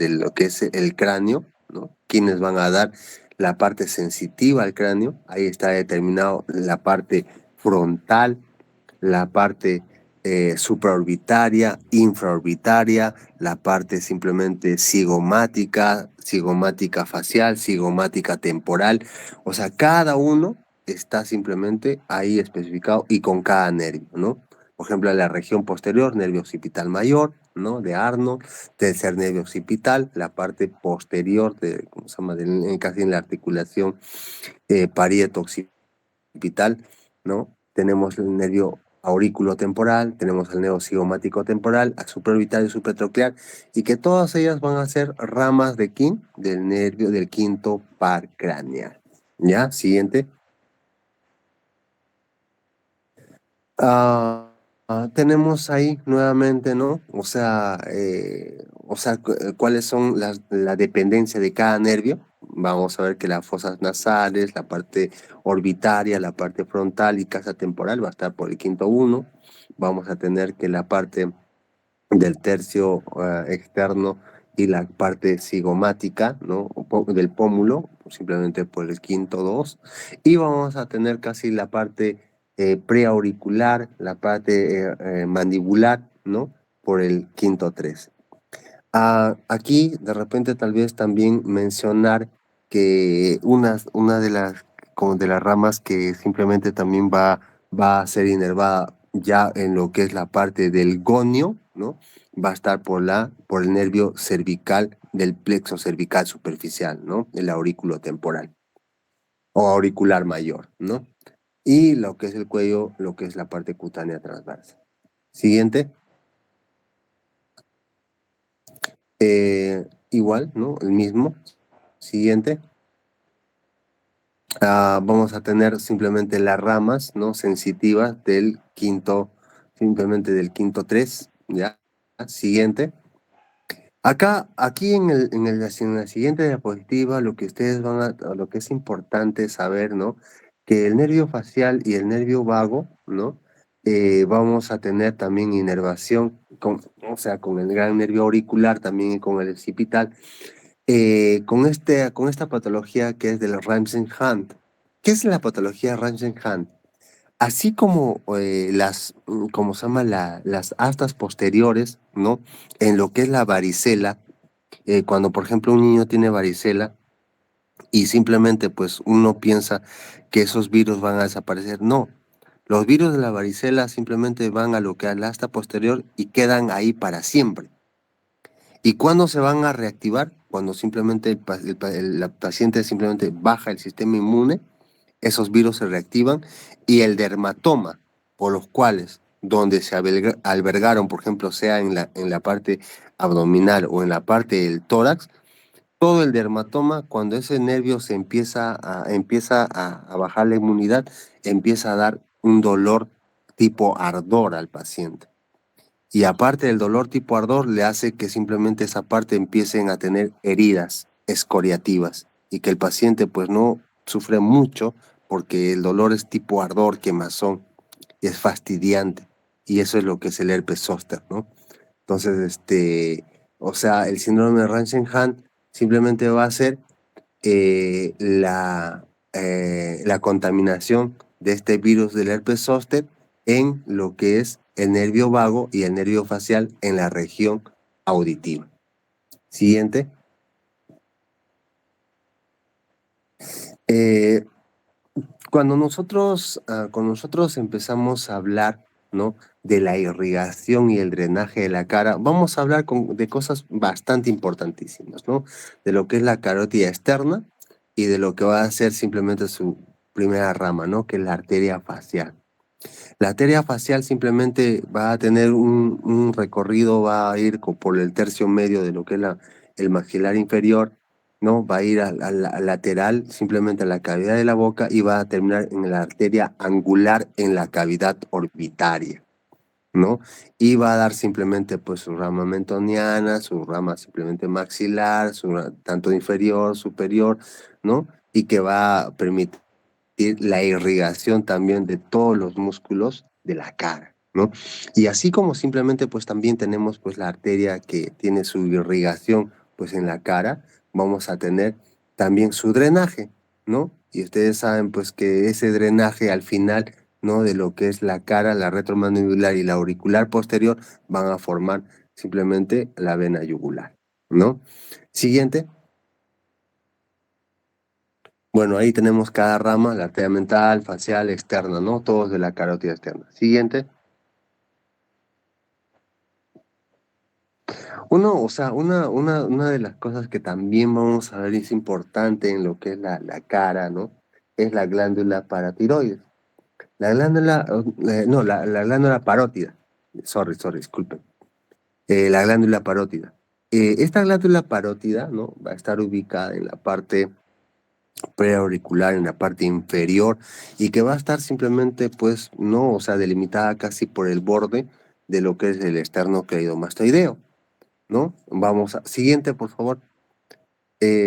lo que es el cráneo, ¿no? Quienes van a dar la parte sensitiva al cráneo. Ahí está determinado la parte frontal, la parte supraorbitaria, infraorbitaria, la parte simplemente cigomática facial, cigomática temporal. O sea, cada uno está simplemente ahí especificado y con cada nervio, ¿no? Por ejemplo, la región posterior, nervio occipital mayor, ¿no? De Arnold, tercer nervio occipital, la parte posterior ¿cómo se llama? Casi en la articulación parieto-occipital, ¿no? Tenemos el nervio aurículo temporal, tenemos el nervio cigomático temporal, supraorbital y supratroclear, y que todas ellas van a ser ramas de del nervio del quinto par craneal. ¿Ya? Siguiente. tenemos ahí nuevamente, ¿no? Cuáles son la dependencia de cada nervio. Vamos a ver que las fosas nasales, la parte orbitaria, la parte frontal y casa temporal va a estar por el quinto uno. Vamos a tener que la parte del tercio externo y la parte cigomática, ¿no? Del pómulo, simplemente por el quinto 2. Y vamos a tener casi la parte preauricular, la parte mandibular, ¿no? Por el quinto 3. Aquí, de repente, tal vez también mencionar que una de como de las ramas que simplemente también va a ser inervada ya en lo que es la parte del gonio, ¿no? Va a estar por el nervio cervical del plexo cervical superficial, ¿no? El aurículo temporal o auricular mayor, ¿no? Y lo que es el cuello, lo que es la parte cutánea transversa. Siguiente. Igual, ¿no? El mismo. Siguiente. Vamos a tener simplemente las ramas, ¿no? Sensitivas del quinto, simplemente del quinto 3, ¿ya? Siguiente. Aquí en la siguiente diapositiva, lo que ustedes lo que es importante saber, ¿no? Que el nervio facial y el nervio vago, ¿no? Vamos a tener también inervación, o sea, con el gran nervio auricular, también con el occipital, con esta patología que es del Ramsay-Hunt. ¿Qué es la patología Ramsay-Hunt? Así como como se llama, las astas posteriores, ¿no? En lo que es la varicela, cuando por ejemplo un niño tiene varicela y simplemente pues uno piensa que esos virus van a desaparecer. No, los virus de la varicela simplemente van a lo que es la asta posterior y quedan ahí para siempre. ¿Y cuándo se van a reactivar? Cuando simplemente la paciente simplemente baja el sistema inmune, esos virus se reactivan y el dermatoma, por los cuales, donde se albergaron, por ejemplo, sea en la parte abdominal o en la parte del tórax, todo el dermatoma, cuando ese nervio empieza a bajar la inmunidad, empieza a dar un dolor tipo ardor al paciente. Y aparte del dolor tipo ardor, le hace que simplemente esa parte empiecen a tener heridas escoriativas y que el paciente pues no sufre mucho porque el dolor es tipo ardor, quemazón, y es fastidiante. Y eso es lo que es el herpes zóster, ¿no? Entonces, o sea, el síndrome de Ramsay-Hunt simplemente va a ser eh, la, la contaminación de este virus del herpes zóster en lo que es el nervio vago y el nervio facial en la región auditiva. Siguiente. Eh, cuando nosotros empezamos a hablar, ¿no? De la irrigación y el drenaje de la cara, vamos a hablar de cosas bastante importantísimas, ¿no? De lo que es la carótida externa y de lo que va a ser simplemente su primera rama, ¿no? Que es la arteria facial. La arteria facial simplemente va a tener un recorrido, va a ir por el tercio medio de lo que es el maxilar inferior, ¿no? Va a ir al lateral, simplemente a la cavidad de la boca y va a terminar en la arteria angular en la cavidad orbitaria, ¿no? Y va a dar simplemente pues su rama mentoniana, su rama simplemente maxilar, tanto inferior, superior, ¿no? Y que va a permitir la irrigación también de todos los músculos de la cara, ¿no? Y así como simplemente pues también tenemos pues la arteria que tiene su irrigación pues en la cara, vamos a tener también su drenaje, ¿no? Y ustedes saben pues que ese drenaje al final, ¿no? De lo que es la cara, la retromandibular y la auricular posterior van a formar simplemente la vena yugular, ¿no? Siguiente. Bueno, ahí tenemos cada rama, la arteria mental, facial, externa, ¿no? Todos de la carótida externa. Siguiente. O sea, una de las cosas que también vamos a ver y es importante en lo que es la cara, ¿no? Es la glándula paratiroides. La glándula, no, la glándula parótida. Disculpen. La glándula parótida. Esta glándula parótida, ¿no? Va a estar ubicada en la parte preauricular en la parte inferior y que va a estar simplemente, pues, no, o sea, delimitada casi por el borde de lo que es el esternocleidomastoideo, ¿no? Vamos a, siguiente, por favor.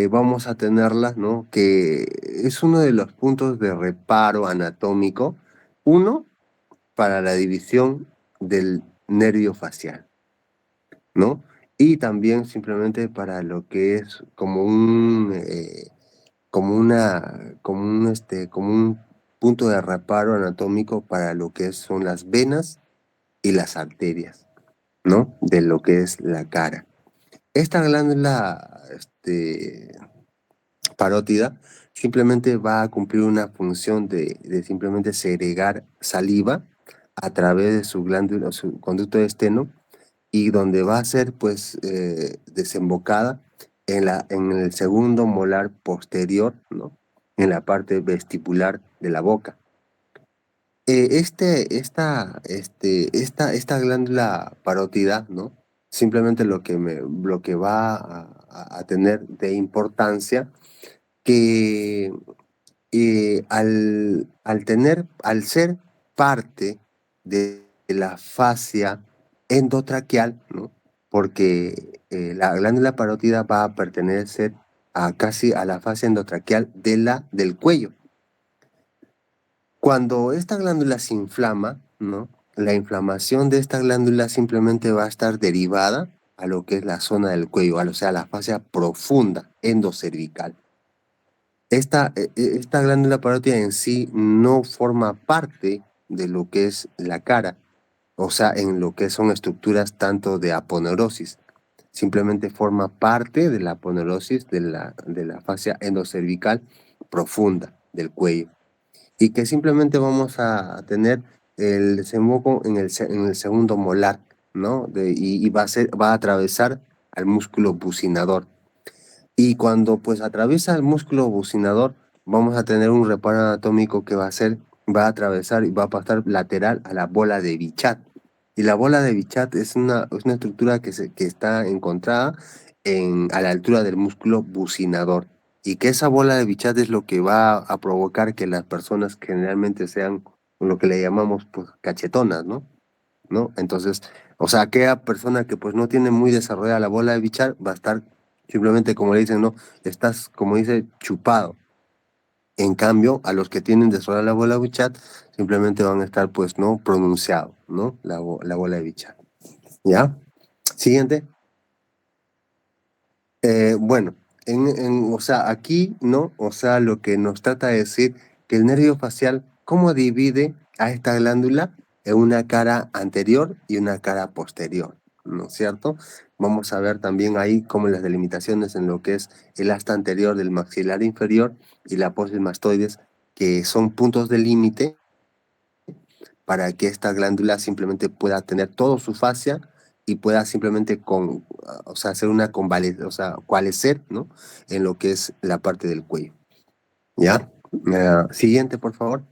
Vamos a tenerla, ¿no? Que es uno de los puntos de reparo anatómico, uno, para la división del nervio facial, ¿no? Y también simplemente para lo que es como como un punto de reparo anatómico para lo que son las venas y las arterias, ¿no? De lo que es la cara. Esta glándula, parótida simplemente va a cumplir una función de simplemente segregar saliva a través de su glándula, su conducto de esteno, y donde va a ser pues desembocada en el segundo molar posterior, ¿no? En la parte vestibular de la boca. Esta glándula parótida, ¿no? Simplemente lo que va a tener de importancia que al ser parte de la fascia endotraqueal, ¿no? Porque la glándula parótida va a pertenecer casi a la fascia endotraqueal del cuello. Cuando esta glándula se inflama, ¿no? La inflamación de esta glándula simplemente va a estar derivada a lo que es la zona del cuello, o sea, la fascia profunda endocervical. Esta glándula parótida en sí no forma parte de lo que es la cara, o sea, en lo que son estructuras tanto de aponeurosis. Simplemente forma parte de la aponeurosis de la fascia endocervical profunda del cuello. Y que simplemente vamos a tener el desemboco en el segundo molar, ¿no? Y va a atravesar al músculo bucinador. Y cuando pues atraviesa el músculo bucinador, vamos a tener un reparo anatómico que va a atravesar y va a pasar lateral a la bola de Bichat. Y la bola de Bichat es una estructura que está encontrada a la altura del músculo bucinador. Y que esa bola de Bichat es lo que va a provocar que las personas generalmente sean lo que le llamamos pues cachetonas, ¿no? ¿No? Entonces, o sea, aquella persona que pues no tiene muy desarrollada la bola de bichar va a estar simplemente como le dicen, ¿no? Estás, como dice, chupado. En cambio, a los que tienen desarrollada la bola de bichar, simplemente van a estar pues, ¿no? Pronunciado, ¿no? La bola de bichar. ¿Ya? Siguiente. Bueno, o sea, aquí, ¿no? O sea, lo que nos trata de decir que el nervio facial, ¿cómo divide a esta glándula en una cara anterior y una cara posterior? ¿No es cierto? Vamos a ver también ahí cómo las delimitaciones en lo que es el asta anterior del maxilar inferior y la apófisis mastoides, que son puntos de límite para que esta glándula simplemente pueda tener todo su fascia y pueda simplemente o sea, hacer una o sea, coalescer, ¿no? En lo que es la parte del cuello. ¿Ya? Siguiente, por favor.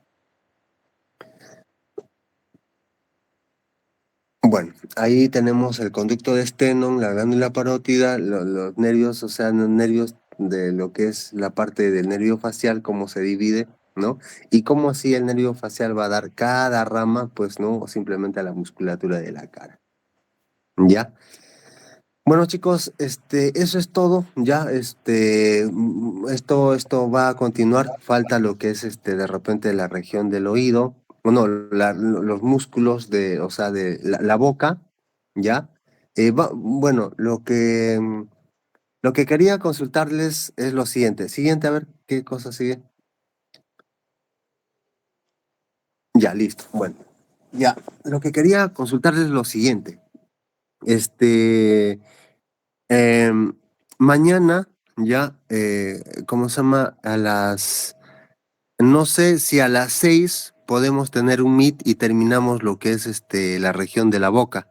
Bueno, ahí tenemos el conducto de Stennon, la glándula parótida, los nervios, o sea, los nervios de lo que es la parte del nervio facial, cómo se divide, ¿no? Y cómo así el nervio facial va a dar cada rama, pues, ¿no? Simplemente a la musculatura de la cara. ¿Ya? Bueno, chicos, eso es todo. Ya, esto va a continuar. Falta lo que es, de repente la región del oído. Bueno, los músculos o sea, de la boca, ¿ya? Bueno, lo que quería consultarles es lo siguiente. Siguiente, a ver, ¿qué cosa sigue? Ya, listo. Bueno, ya, lo que quería consultarles es lo siguiente. Este, Em, Mañana ya, ¿cómo se llama? No sé si a las 6 podemos tener un meet y terminamos lo que es la región de la boca.